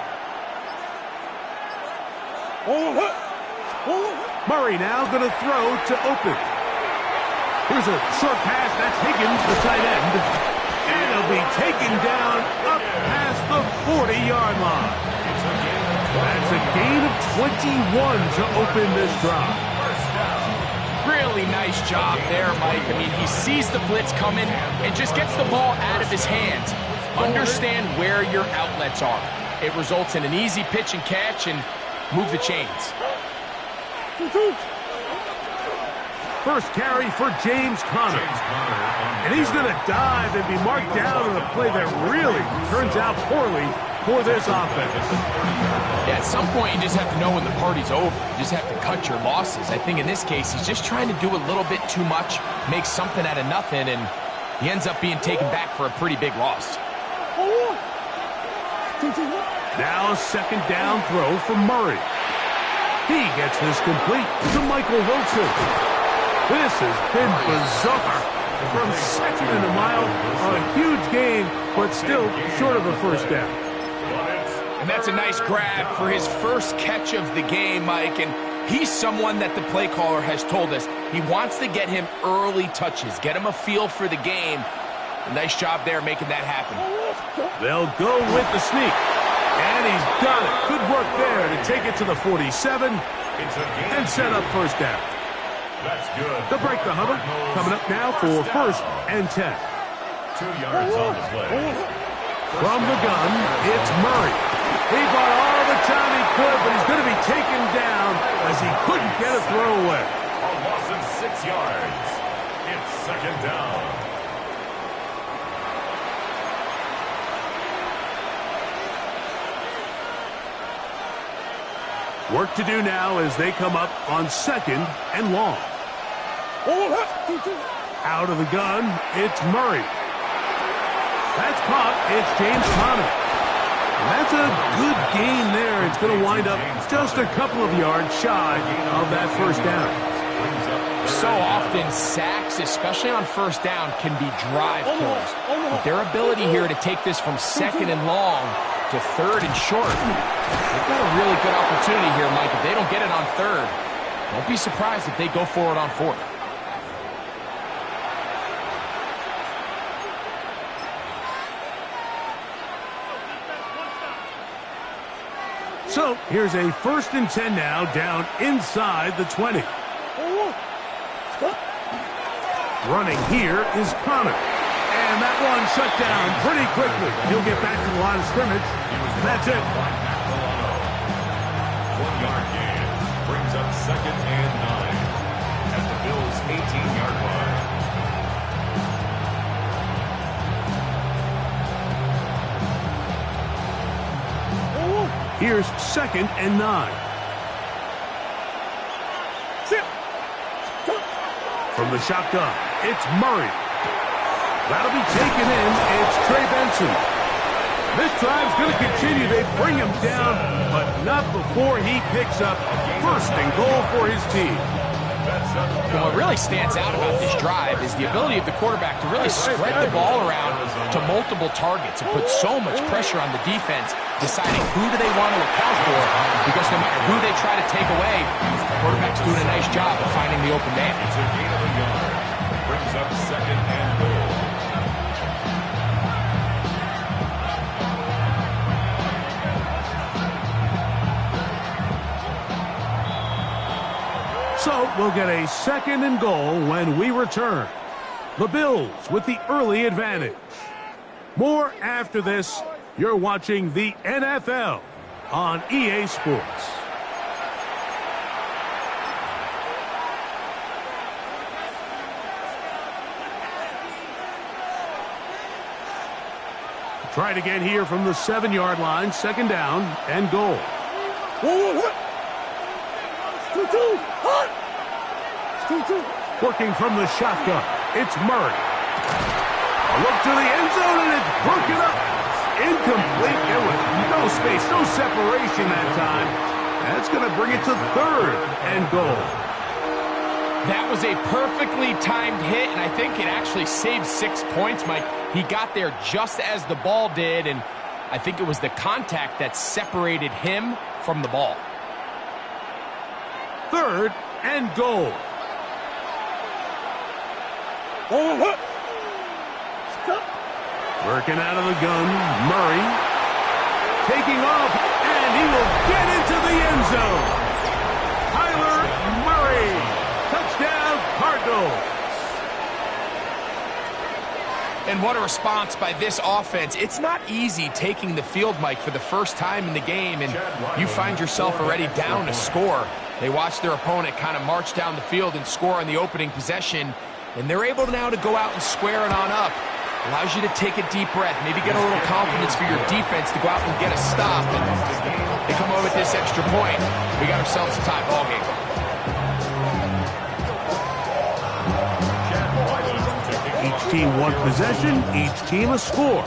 Murray now going to throw to open. Here's a short pass. That's Higgins, the tight end. And it'll be taken down up past the 40-yard line. That's a gain of 21 to open this drive.
Really nice job there, Mike. I mean, he sees the blitz coming and just gets the ball out of his hands. Understand where your outlets are. It results in an easy pitch and catch and move the chains.
First carry for James Conner. And he's going to dive and be marked down on a play that really turns out poorly for this offense.
Yeah, at some point you just have to know when the party's over. You just have to cut your losses. I think in this case he's just trying to do a little bit too much, make something out of nothing, and he ends up being taken back for a pretty big loss.
Now a second down throw for Murray. He gets this complete to Michael Wilson. This has been bizarre. From second and a mile, a huge gain, but still short of a first down.
And that's a nice grab for his first catch of the game, Mike. And he's someone that the play caller has told us he wants to get him early touches, get him a feel for the game. A nice job there making that happen.
They'll go with the sneak. And he's got it. Good work there to take it to the 47 and set up first down.
That's good.
To break the huddle, coming up now for first and 10.
2 yards on the play.
From the gun, it's Murray. He bought all the time he could, but he's going to be taken down as he couldn't get a throw away.
A loss of 6 yards. It's second down.
Work to do now as they come up on second and long. Out of the gun, it's Murray. That's caught. It's James Conner. And that's a good gain there. It's going to wind up just a couple of yards shy of that first down.
So often, sacks, especially on first down, can be drive killers. But their ability here to take this from second and long to third and short, they've got a really good opportunity here, Mike. If they don't get it on third, don't be surprised if they go for it on fourth.
So here's a first and 10 now down inside the 20. Running here is Conner. And that one shut down pretty quickly. He'll get back to the line of scrimmage. That's it.
1 yard gain brings up second and 9 at the Bills' 18-yard line.
Here's second and 9. From the shotgun, it's Murray. That'll be taken in. It's Trey Benson. This drive's going to continue. They bring him down, but not before he picks up first and goal for his team.
And what really stands out about this drive is the ability of the quarterback to really spread the ball around to multiple targets and put so much pressure on the defense, deciding who do they want to account for, because no matter who they try to take away, the quarterback's doing a nice job of finding the open man.
It's a gain of a yard. Brings up second and goal.
So we'll get a second and goal when we return. The Bills with the early advantage. More after this. You're watching the NFL on EA Sports. Try it again here from the 7-yard line. Second down and goal. Working from the shotgun, it's Murray. A look to the end zone, and it's broken up. Incomplete. There was no space, no separation that time. That's going to bring it to third and goal.
That was a perfectly timed hit, and I think it actually saved 6 points, Mike. He got there just as the ball did, and I think it was the contact that separated him from the ball.
Third and goal. Working out of the gun, Murray. Taking off, and he will get into the end zone. Kyler Murray. Touchdown, Cardinals.
And what a response by this offense. It's not easy taking the field, Mike, for the first time in the game, and you find yourself already down a score. They watch their opponent kind of march down the field and score on the opening possession, and they're able now to go out and square it on up. Allows you to take a deep breath, maybe get a little confidence for your defense to go out and get a stop. And they come over with this extra point. We got ourselves a tie ball game.
Each team one possession, each team a score.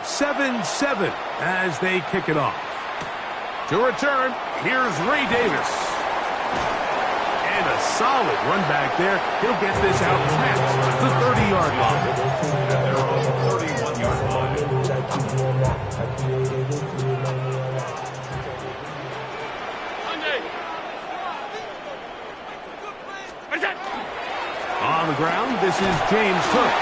7-7 as they kick it off. To return, here's Ray Davis. And a solid run back there. He'll get this out past the 30-yard line.
And they're on the 31-yard line.
On the ground, this is James Cook.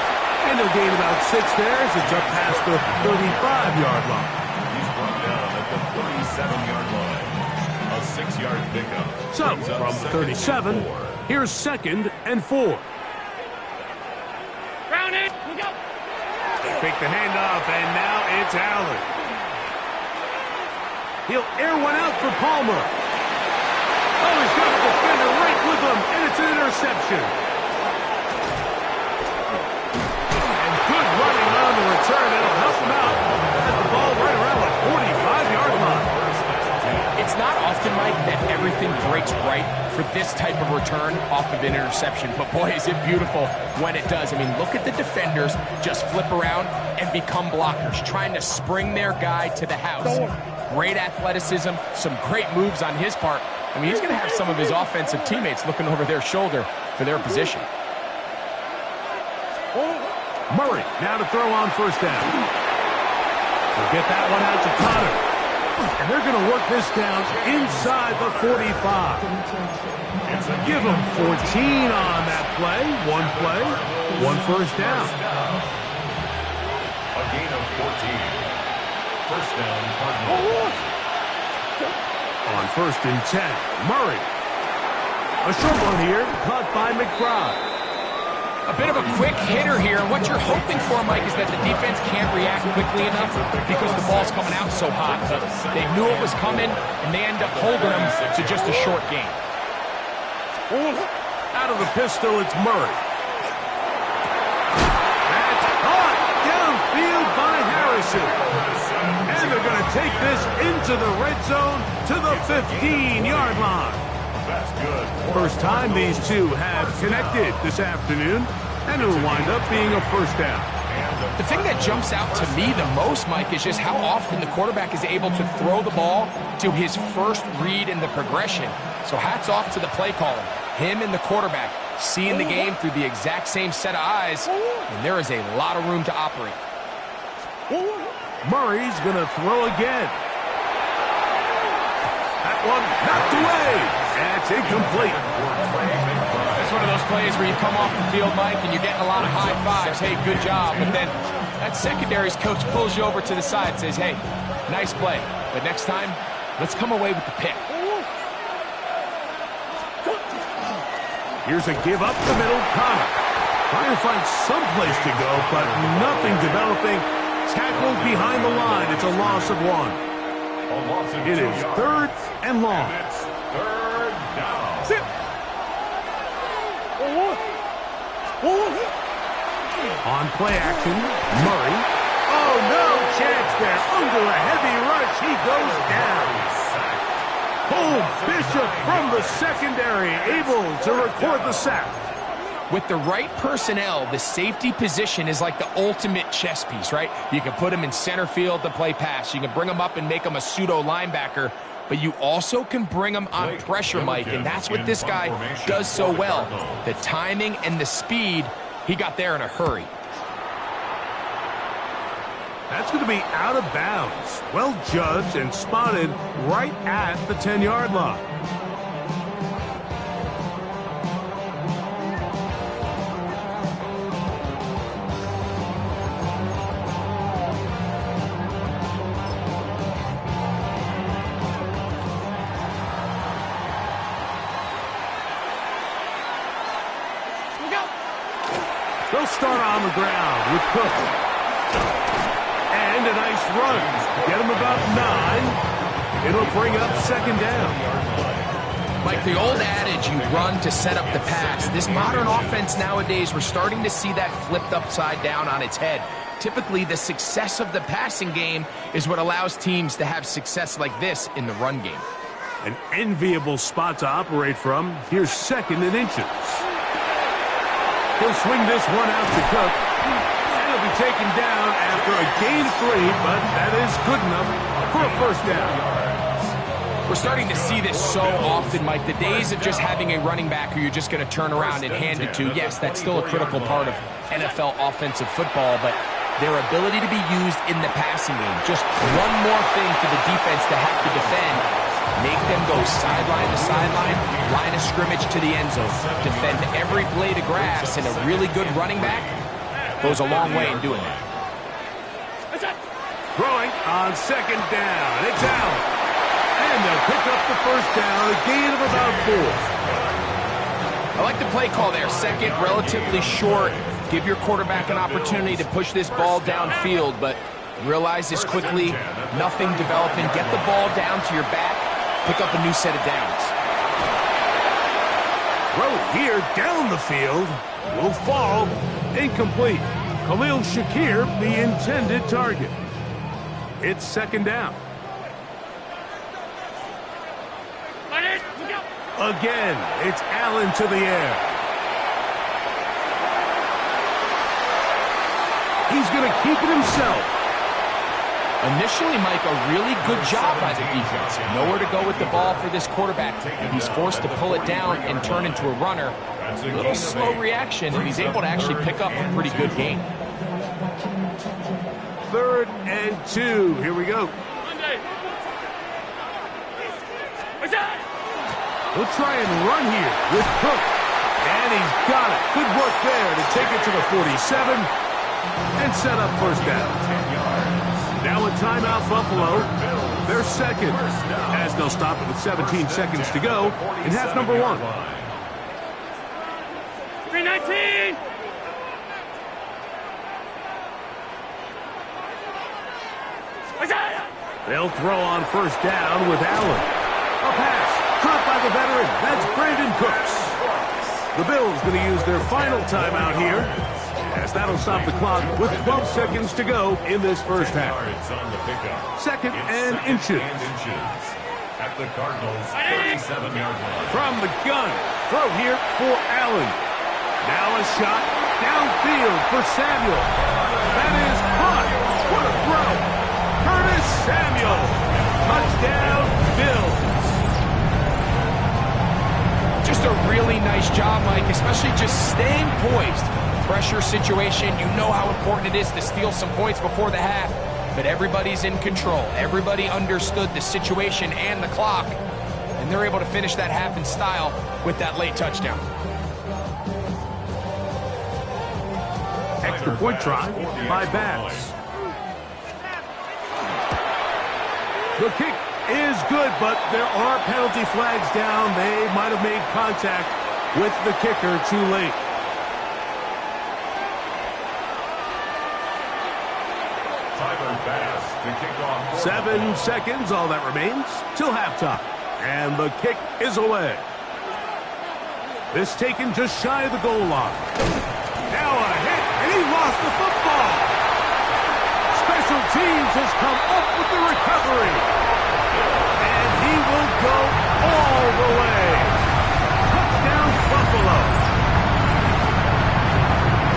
And he'll gain about 6 there as it's up past the 35-yard line.
He's brought down at the 37-yard line. A 6-yard pickup.
So, from 37, here's 2nd and 4.
Round it. Go.
Fake the handoff, and now it's Allen. He'll air one out for Palmer. Oh, he's got the defender right with him, and it's an interception. And good running on the return. It'll help him out. Has the ball right around the 45-yard line.
It's not often, Mike, that everything breaks right for this type of return off of an interception. But, boy, is it beautiful when it does. I mean, look at the defenders just flip around and become blockers, trying to spring their guy to the house. Great athleticism, some great moves on his part. I mean, he's going to have some of his offensive teammates looking over their shoulder for their position.
Murray now to throw on first down. He'll get that one out to Connor. And they're going to work this down inside the 45. Give them 14 on that play. One first down.
A gain of 14. First down, Cardinals.
On 1st and 10, Murray. A short one here, caught by McBride.
A bit of a quick hitter here. What you're hoping for, Mike, is that the defense can't react quickly enough because the ball's coming out so hot. But they knew it was coming, and they end up holding them to just a short gain.
Out of the pistol, it's Murray. That's caught downfield by Harrison. And they're going to take this into the red zone to the 15-yard line.
That's good.
First time these two have connected this afternoon, and it'll wind up being a first down.
The thing that jumps out to me the most, Mike, is just how often the quarterback is able to throw the ball to his first read in the progression. So hats off to the play caller. Him and the quarterback seeing the game through the exact same set of eyes, and there is a lot of room to operate.
Murray's going to throw again. That one knocked away. That's incomplete.
It's one of those plays where you come off the field, Mike, and you're getting a lot of high fives. Hey, good job. But then that secondary's coach pulls you over to the side and says, hey, nice play. But next time, let's come away with the pick.
Here's a give up the middle. Connor trying to find some place to go, but nothing developing. Tackled behind the line. It's a loss of 1. It is 3rd and long.
And it's 3rd down.
On play action, Murray. Oh, no chance there. Under a heavy rush, he goes down. Boom, Bishop from the secondary, able to record the sack.
With the right personnel, the safety position is like the ultimate chess piece, right? You can put him in center field to play pass. You can bring him up and make him a pseudo linebacker, but you also can bring him on pressure, Mike, and that's what this guy does so well. The timing and the speed, he got there in a hurry.
That's going to be out of bounds. Well judged and spotted right at the 10-yard line. They'll start on the ground with Cook. And a nice run. Get him about 9. It'll bring up 2nd down.
Like the old adage, you run to set up the pass. This modern offense nowadays, we're starting to see that flipped upside down on its head. Typically, the success of the passing game is what allows teams to have success like this in the run game.
An enviable spot to operate from. Here's 2nd and inches. He'll swing this one out to Cook. taken down after a gain of 3, but that is good enough for a first down.
We're starting to see this so often, Mike. The days of just having a running back who you're just going to turn around and hand it to, yes, that's still a critical part of NFL offensive football, but their ability to be used in the passing game, just one more thing for the defense to have to defend, make them go sideline to sideline, line of scrimmage to the end zone, defend every blade of grass, and a really good running back goes a long way in doing that.
Throwing on second down. It's out. And they'll pick up the first down, a gain of about 4.
I like the play call there. Second, relatively short. Give your quarterback an opportunity to push this ball downfield, but realize this quickly. Nothing developing. Get the ball down to your back. Pick up a new set of downs.
Throw here down the field. Will fall. Incomplete. Khalil Shakir, the intended target. It's second down. Again, it's Allen to the air. He's going to keep it himself.
Initially, Mike, a really good job by the defense. Nowhere to go with the ball for this quarterback. He's forced to pull it down and turn into a runner. A little slow reaction, and he's able to actually pick up a pretty good gain.
3rd and 2. Here we go. He'll try and run here with Cook. And he's got it. Good work there to take it to the 47 and set up first down. Now a timeout, Buffalo. They're second, as they'll stop it with 17 seconds to go in half number 1.
319!
They'll throw on first down with Allen. A pass. Caught by the veteran. That's Brandon Cooks. The Bills going to use their final timeout here, as that'll stop the clock with 12 seconds to go in this first half. 2nd and inches.
At the Cardinals' 37-yard line.
From the gun. Throw here for Allen. Now a shot downfield for Samuel. That is caught. What a throw. Curtis Samuel. Touchdown, Bills.
Just a really nice job, Mike, especially just staying poised. Pressure situation, you know how important it is to steal some points before the half, but everybody's in control. Everybody understood the situation and the clock, and they're able to finish that half in style with that late touchdown.
Extra point try by Bass. The kick is good, but there are penalty flags down. They might have made contact with the kicker too late.
Tyler Bass to kick off.
7 seconds, all that remains, till halftime. And the kick is away. This taken just shy of the goal line. Now a hit, and he lost the football. Special teams has come up with the recovery. And he will go all the way. Touchdown, Buffalo.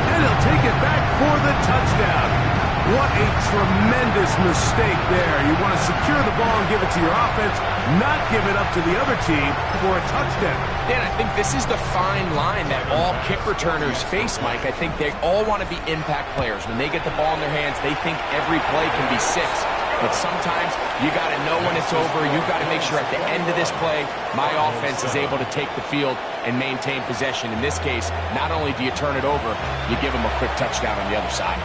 And he'll take it back for the touchdown. What a tremendous mistake there. You want to secure the ball and give it to your offense, not give it up to the other team for a touchdown.
Dan, I think this is the fine line that all kick returners face, Mike. I think they all want to be impact players. When they get the ball in their hands, they think every play can be 6. But sometimes you got to know when it's over. You've got to make sure at the end of this play, my offense is able to take the field and maintain possession. In this case, not only do you turn it over, you give them a quick touchdown on the other side.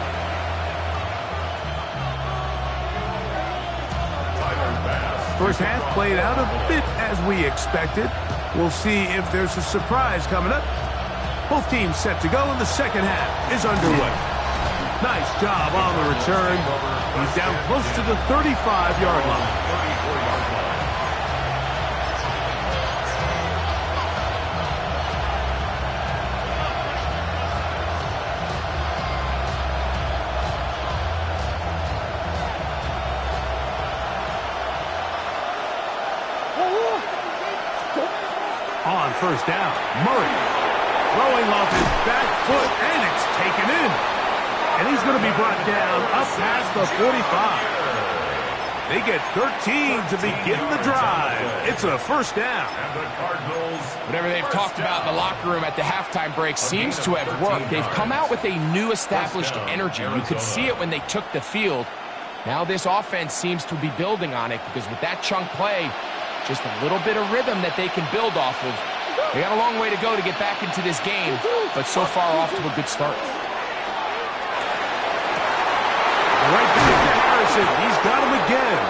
First half played out a bit as we expected. We'll see if there's a surprise coming up. Both teams set to go, and the second half is underway. Nice job on the return. He's down close to the 35-yard line. On first down, Murray throwing off his back foot, and it's taken in. And he's going to be brought down up past the 45. They get 13 to begin the drive. It's a first down.
Whatever they've talked about in the locker room at the halftime break seems to have worked. They've come out with a new established energy. You could see it when they took the field. Now this offense seems to be building on it because with that chunk play, just a little bit of rhythm that they can build off of. They got a long way to go to get back into this game, but so far off to a good start.
Right back to Harrison. He's got him again.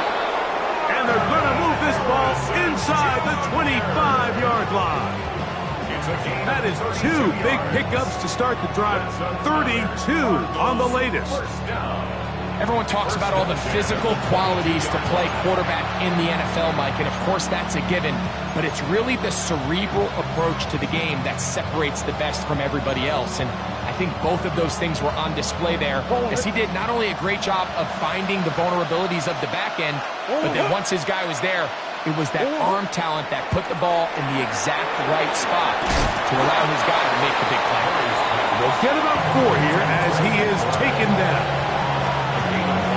And they're going to move this ball inside the 25-yard line. That is 2 big pickups to start the drive. 32 on the latest.
Everyone talks about all the physical qualities to play quarterback in the NFL, Mike, and of course that's a given, but it's really the cerebral approach to the game that separates the best from everybody else, and I think both of those things were on display there, as he did not only a great job of finding the vulnerabilities of the back end, but then once his guy was there, it was that arm talent that put the ball in the exact right spot to allow his guy to make the big play.
They'll get about 4 here as he is taken down.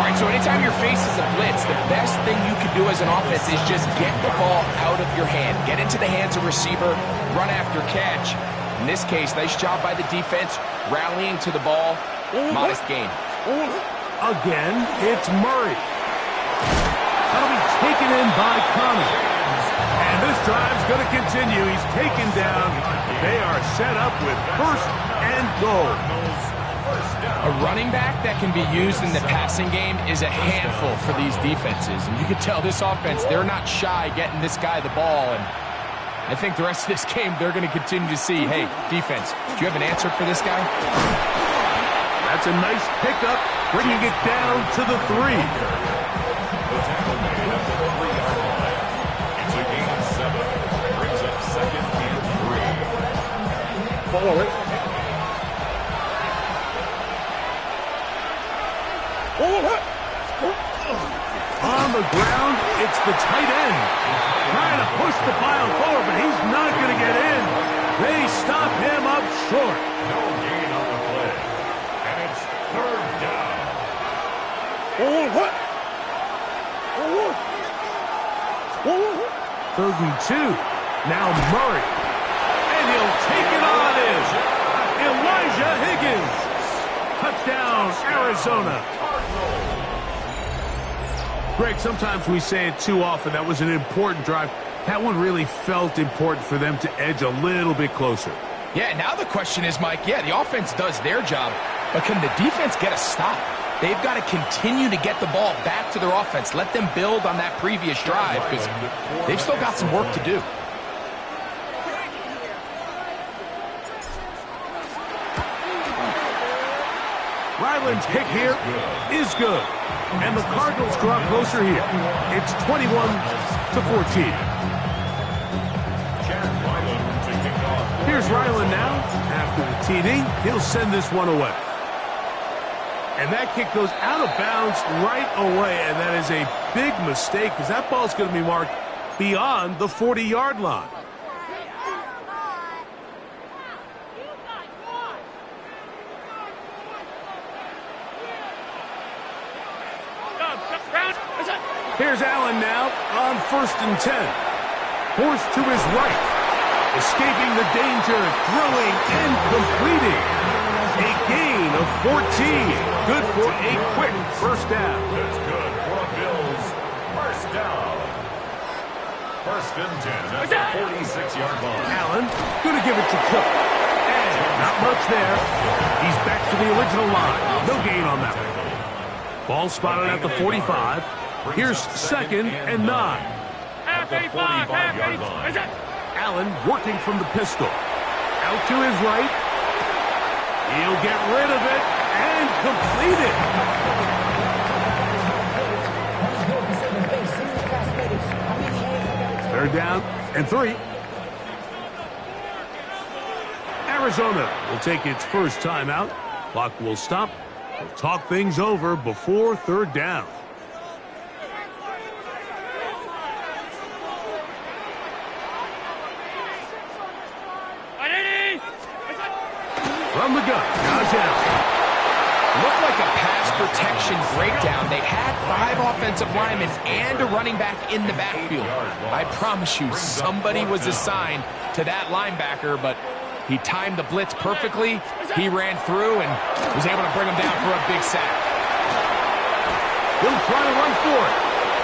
All right, so anytime you're facing the blitz, the best thing you can do as an offense is just get the ball out of your hand. Get into the hands of receiver, run after catch. In this case, nice job by the defense, rallying to the ball. Modest gain.
Again, it's Murray. That'll be taken in by Connor. And this drive's going to continue. He's taken down. They are set up with 1st and goal.
A running back that can be used in the passing game is a handful for these defenses. And you can tell this offense, they're not shy getting this guy the ball. And I think the rest of this game, they're going to continue to see, hey, defense, do you have an answer for this guy?
That's a nice pickup, bringing it down to the 3.
It's a gain of 7. Brings up 2nd and 3.
Follow it. On the ground, it's the tight end. Trying to push the pile forward, but he's not going to get in. They stop him up short.
No gain on the play. And it's 3rd down.
3rd and 2. Now Murray. And he'll take it on in. Elijah Higgins. Touchdown, Arizona. Greg, sometimes we say it too often. That was an important drive. That one really felt important for them to edge a little bit closer.
Yeah, now the question is, Mike, yeah, the offense does their job, but can the defense get a stop? They've got to continue to get the ball back to their offense. Let them build on that previous drive because they've still got some work to do.
Ryland's kick here is good. And the Cardinals draw closer here. It's 21-14. Here's Ryland now. After the TD, he'll send this one away. And that kick goes out of bounds right away, and that is a big mistake because that ball's going to be marked beyond the 40-yard line. Here's Allen now on 1st and 10. Forced to his right. Escaping the danger, throwing and completing. A gain of 14. Good for a quick first down.
That's good for the Bills. First down. 1st and 10 at the 46-yard line.
Allen going to give it to Cook. And not much there. He's back to the original line. No gain on that one. Ball spotted at the 45. Here's 2nd and 9.
Half 85, half 85.
Allen working from the pistol. Out to his right. He'll get rid of it and complete it. 3rd down and 3. Arizona will take its first timeout. Clock will stop. We'll talk things over before 3rd down. From the gun, Josh Allen.
Looked like a pass protection breakdown. They had 5 offensive linemen and a running back in the backfield. I promise you, somebody was assigned to that linebacker, but he timed the blitz perfectly. He ran through and was able to bring him down for a big sack.
He'll try to run for it.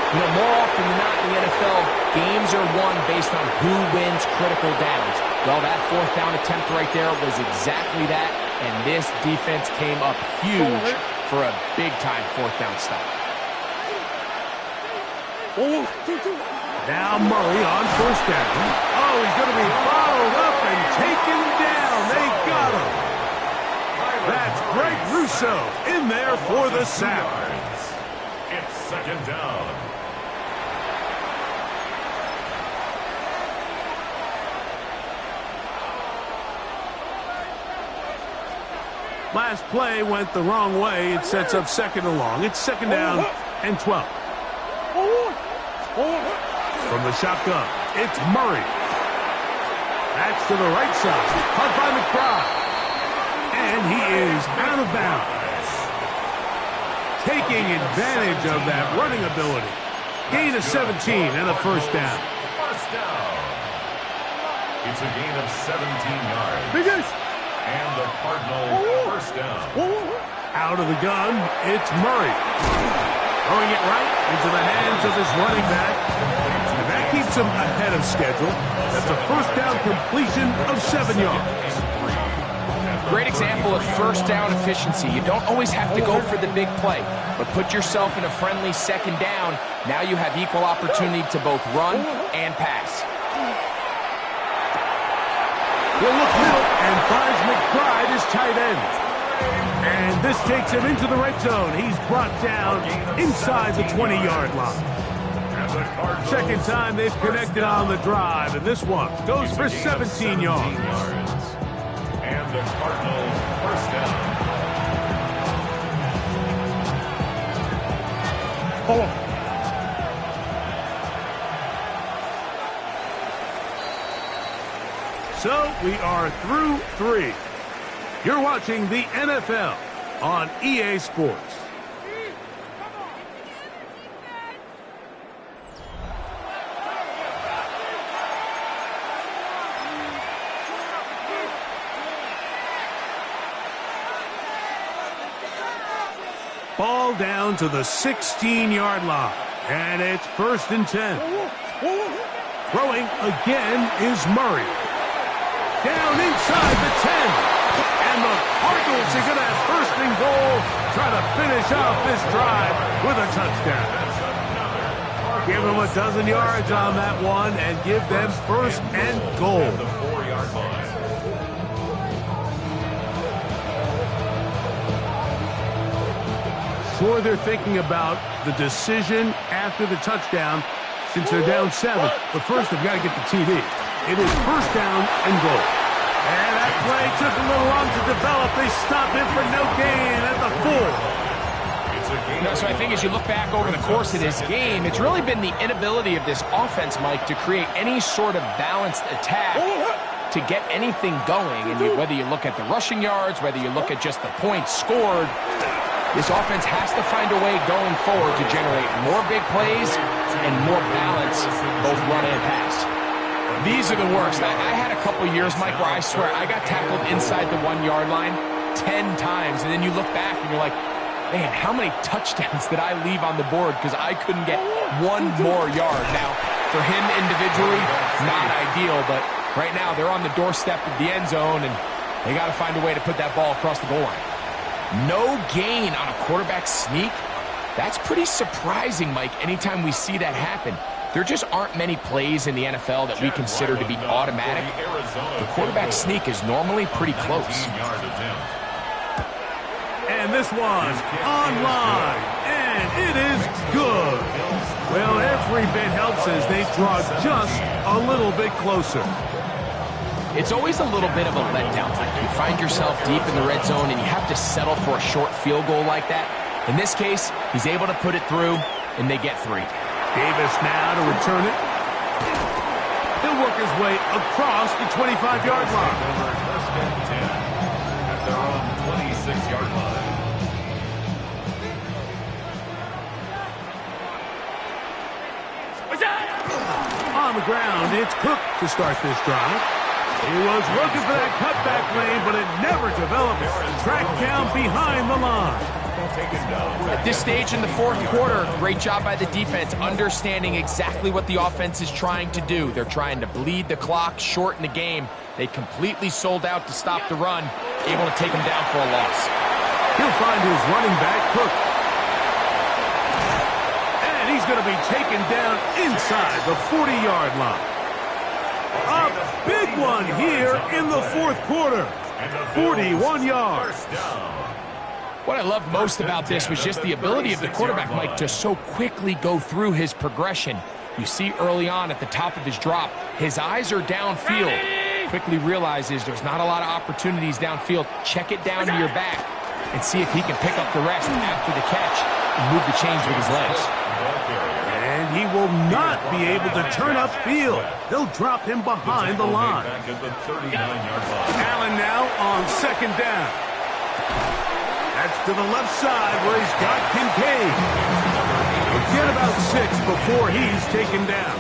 You know, more often than not in the NFL, games are won based on who wins critical downs. Well, that 4th down attempt right there was exactly that, and this defense came up huge for a big-time 4th down stop.
Now Murray on 1st down. Oh, he's going to be followed up and taken down. They got him. That's Greg Russo in there for the sack.
It's 2nd down.
Last play went the wrong way. It sets up 2nd and long. It's 2nd down and 12. From the shotgun, it's Murray. That's to the right side. Caught by McBride. And he is out of bounds. Taking advantage of that running ability. Gain of 17 and a 1st down.
First down. It's a gain of 17 yards. And the Cardinals 1st down.
Out of the gun, it's Murray. Throwing it right into the hands of his running back. And that keeps him ahead of schedule. That's a 1st down completion of 7 yards.
Great example of 1st down efficiency. You don't always have to go for the big play, but put yourself in a friendly 2nd down. Now you have equal opportunity to both run and pass.
He'll look middle and finds McBride as tight end. And this takes him into the red zone. He's brought down inside the 20-yard line. 2nd time they've connected on the drive, and this one goes for 17 yards.
And the Cardinals 1st down.
So we are through 3. You're watching the NFL on EA Sports. Ball down to the 16-yard line, and it's 1st and 10. Throwing again is Murray. Down inside the 10. And the Cardinals are going to have 1st and goal, try to finish off this drive with a touchdown. Give them a dozen yards on that one and give them 1st and goal.
The 4-yard line.
Sure, they're thinking about the decision after the touchdown since they're down 7. But first, they've got to get the TD. It is 1st down and goal. And that play took a little long to develop. They stopped him for no gain at the 4.
You know, so I think as you look back over the course of this game, it's really been the inability of this offense, Mike, to create any sort of balanced attack to get anything going. And whether you look at the rushing yards, whether you look at just the points scored, this offense has to find a way going forward to generate more big plays and more balance, both run and pass. These are the worst. I had a couple years, Mike, where I swear I got tackled inside the 1-yard line 10 times, and then you look back and you're like, man, how many touchdowns did I leave on the board because I couldn't get one more yard? Now, for him individually, not ideal, but right now they're on the doorstep of the end zone, and they got to find a way to put that ball across the goal line. No gain on a quarterback sneak? That's pretty surprising, Mike, anytime we see that happen. There just aren't many plays in the NFL that we consider to be automatic. The quarterback sneak is normally pretty close.
And this one online, and it is good. Well, every bit helps as they draw just a little bit closer.
It's always a little bit of a letdown. Like you find yourself deep in the red zone and you have to settle for a short field goal like that. In this case, he's able to put it through, and they get 3.
Davis now to return it. He'll work his way across the 25-yard line.
First and 10 at their own 26-yard line.
On the ground, it's Cook to start this drive. He was looking for that cutback lane, but it never developed. Tracked down behind the line.
At this stage in the fourth quarter, great job by the defense, understanding exactly what the offense is trying to do. They're trying to bleed the clock, shorten the game. They completely sold out to stop the run, able to take him down for a loss.
He'll find his running back, Cook. And he's going to be taken down inside the 40-yard line. A big one here in the fourth quarter. 41 yards.
What I loved most about this was just the ability of the quarterback, Mike, to so quickly go through his progression. You see early on at the top of his drop, his eyes are downfield. Quickly realizes there's not a lot of opportunities downfield. Check it down to your back and see if he can pick up the rest after the catch and move the chains with his legs.
And he will not be able to turn upfield. They'll drop him behind the line. Allen now on second down. That's to the left side where he's got Kincaid. He'll get about 6 before he's taken down.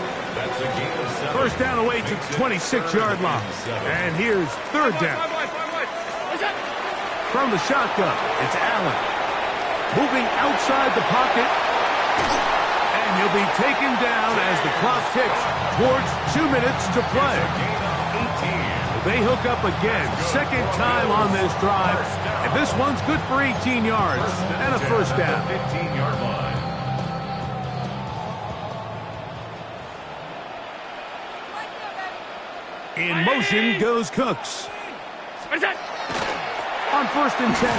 First down away to the 26-yard line. And here's third down. From the shotgun, it's Allen. Moving outside the pocket. And he'll be taken down as the clock ticks towards 2 minutes to play. They hook up again, second time on this drive. And this one's good for 18 yards and a first down.
15-yard line.
In motion goes Cooks. On first and 10,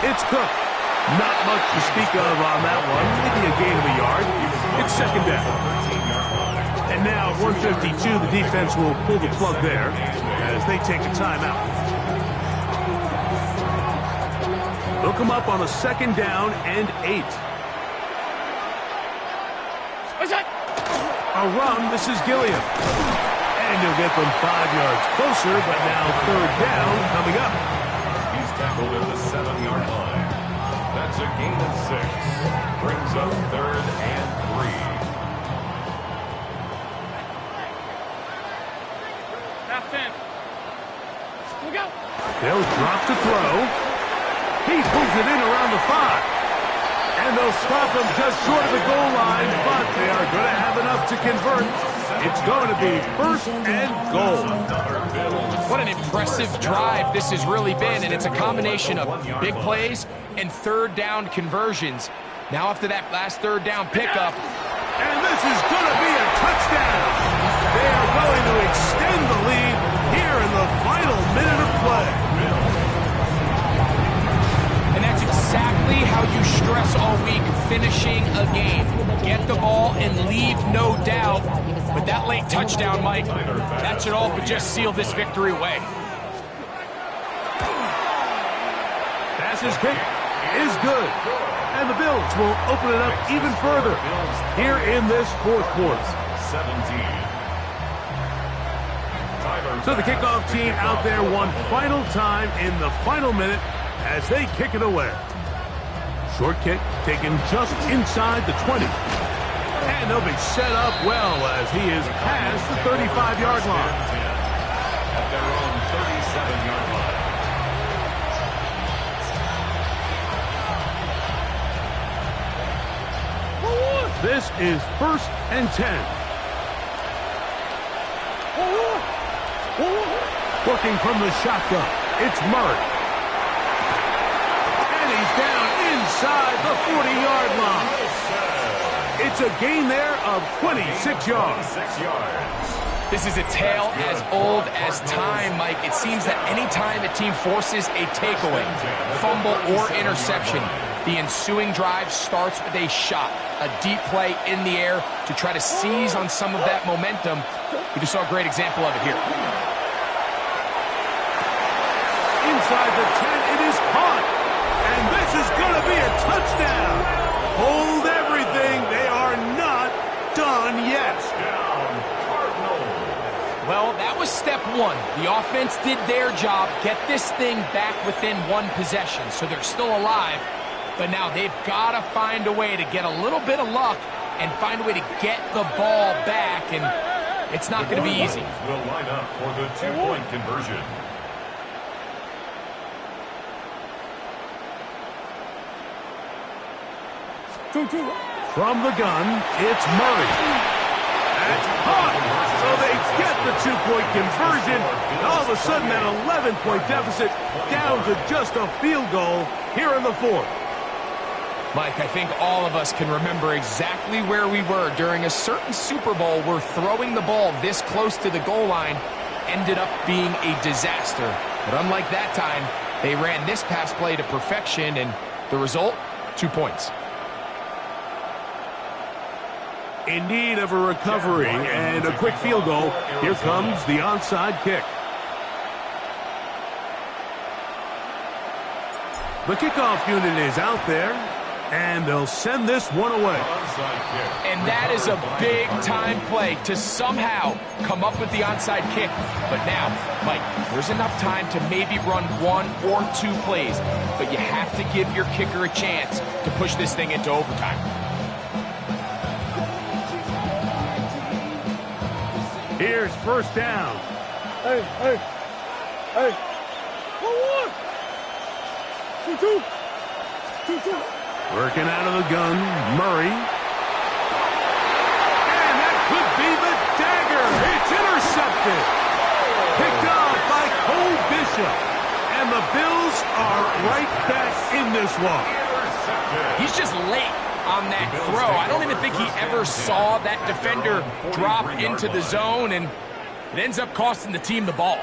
it's Cook. Not much to speak of on that one. Maybe a gain of a yard. It's second down. And now at 152, the defense will pull the plug there as they take a timeout. They'll come up on a second down and 8. A run, this is Gilliam. And he'll get them 5 yards closer, but now third down coming up.
He's tackled at the 7-yard line. That's a gain of 6. Brings up third and 3.
They'll drop to throw. He pulls it in around the 5. And they'll stop him just short of the goal line, but they are going to have enough to convert. It's going to be first and goal.
What an impressive drive this has really been, and it's a combination of big plays and third down conversions. Now after that last third down pickup.
And this is going to be a touchdown. They are going to extend the lead here in the final minute of play.
And that's exactly how you stress all week finishing a game. Get the ball and leave no doubt. But that late touchdown, Mike, that should all but just seal this victory away.
Passes kick is good. And the Bills will open it up even further here in this fourth quarter.
17.
So the kickoff team out there one final time in the final minute as they kick it away. Short kick taken just inside the 20. And they'll be set up well as he is past the 35-yard line.
At their own 37-yard line.
This is first and 10. Working from the shotgun, it's Murray. And he's down inside the 40-yard line. It's a gain there of 26 yards.
This is a tale as old as time, Mike. It seems that any time a team forces a takeaway, fumble, or interception, the ensuing drive starts with a shot, a deep play in the air to try to seize on some of that momentum. We just saw a great example of it here.
Inside the 10, it is caught. And this is going to be a touchdown. Hold everything. They are not done yet.
Well, that was step one. The offense did their job, get this thing back within one possession, so they're still alive. But now they've got to find a way to get a little bit of luck and find a way to get the ball back, and it's not going to be easy.
Will line up for the two-point conversion.
From the gun, it's Murray. That's caught. So they get the two-point conversion. And all of a sudden, that 11-point deficit down to just a field goal here in the fourth.
Mike, I think all of us can remember exactly where we were during a certain Super Bowl where throwing the ball this close to the goal line ended up being a disaster. But unlike that time, they ran this pass play to perfection, and the result, 2 points.
In need of a recovery and a quick field goal, here comes the onside kick. The kickoff unit is out there, and they'll send this one away.
And that is a big-time play to somehow come up with the onside kick. But now, Mike, there's enough time to maybe run 1 or 2 plays, but you have to give your kicker a chance to push this thing into overtime.
Here's first down.
Hey. 1-1. 2-2.
Working out of the gun, Murray. And that could be the dagger. It's intercepted. Picked off by Cole Bishop. And the Bills are right back in this one.
He's just late on that throw. I don't even think he ever saw that defender drop into the zone, and it ends up costing the team the ball.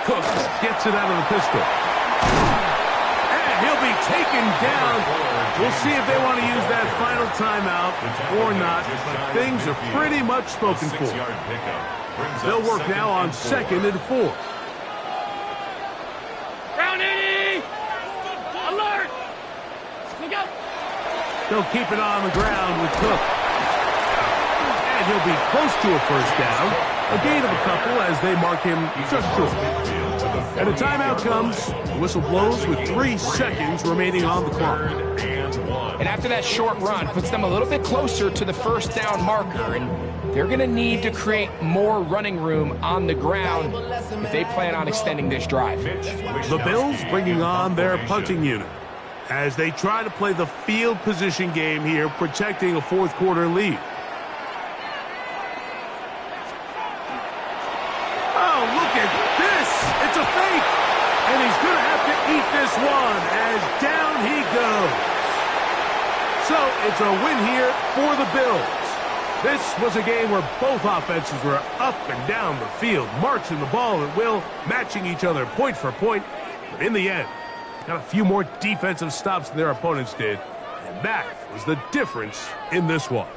Cook gets it out of the pistol. And he'll be taken down. We'll see if they want to use that final timeout or not. Things are pretty much spoken for. They'll work now on 2nd and 4.
Round 80! Alert! Look out!
They'll keep it on the ground with Cook. And he'll be close to a first down. A gain of a couple as they mark him just short. And a timeout comes. The whistle blows with 3 seconds remaining on the clock.
And after that short run, puts them a little bit closer to the first down marker. And they're going to need to create more running room on the ground if they plan on extending this drive.
The Bills bringing on their punting unit as they try to play the field position game here, protecting a fourth-quarter lead. It's a fake, and he's going to have to eat this one as down he goes. So it's a win here for the Bills. This was a game where both offenses were up and down the field, marching the ball at will, matching each other point for point. But in the end, got a few more defensive stops than their opponents did, and that was the difference in this one.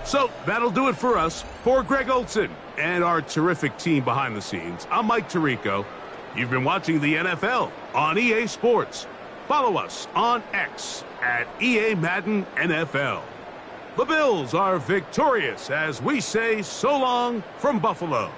So that'll do it for us. For Greg Olson and our terrific team behind the scenes, I'm Mike Tirico. You've been watching the NFL on EA Sports. Follow us on X at EA Madden NFL. The Bills are victorious as we say so long from Buffalo.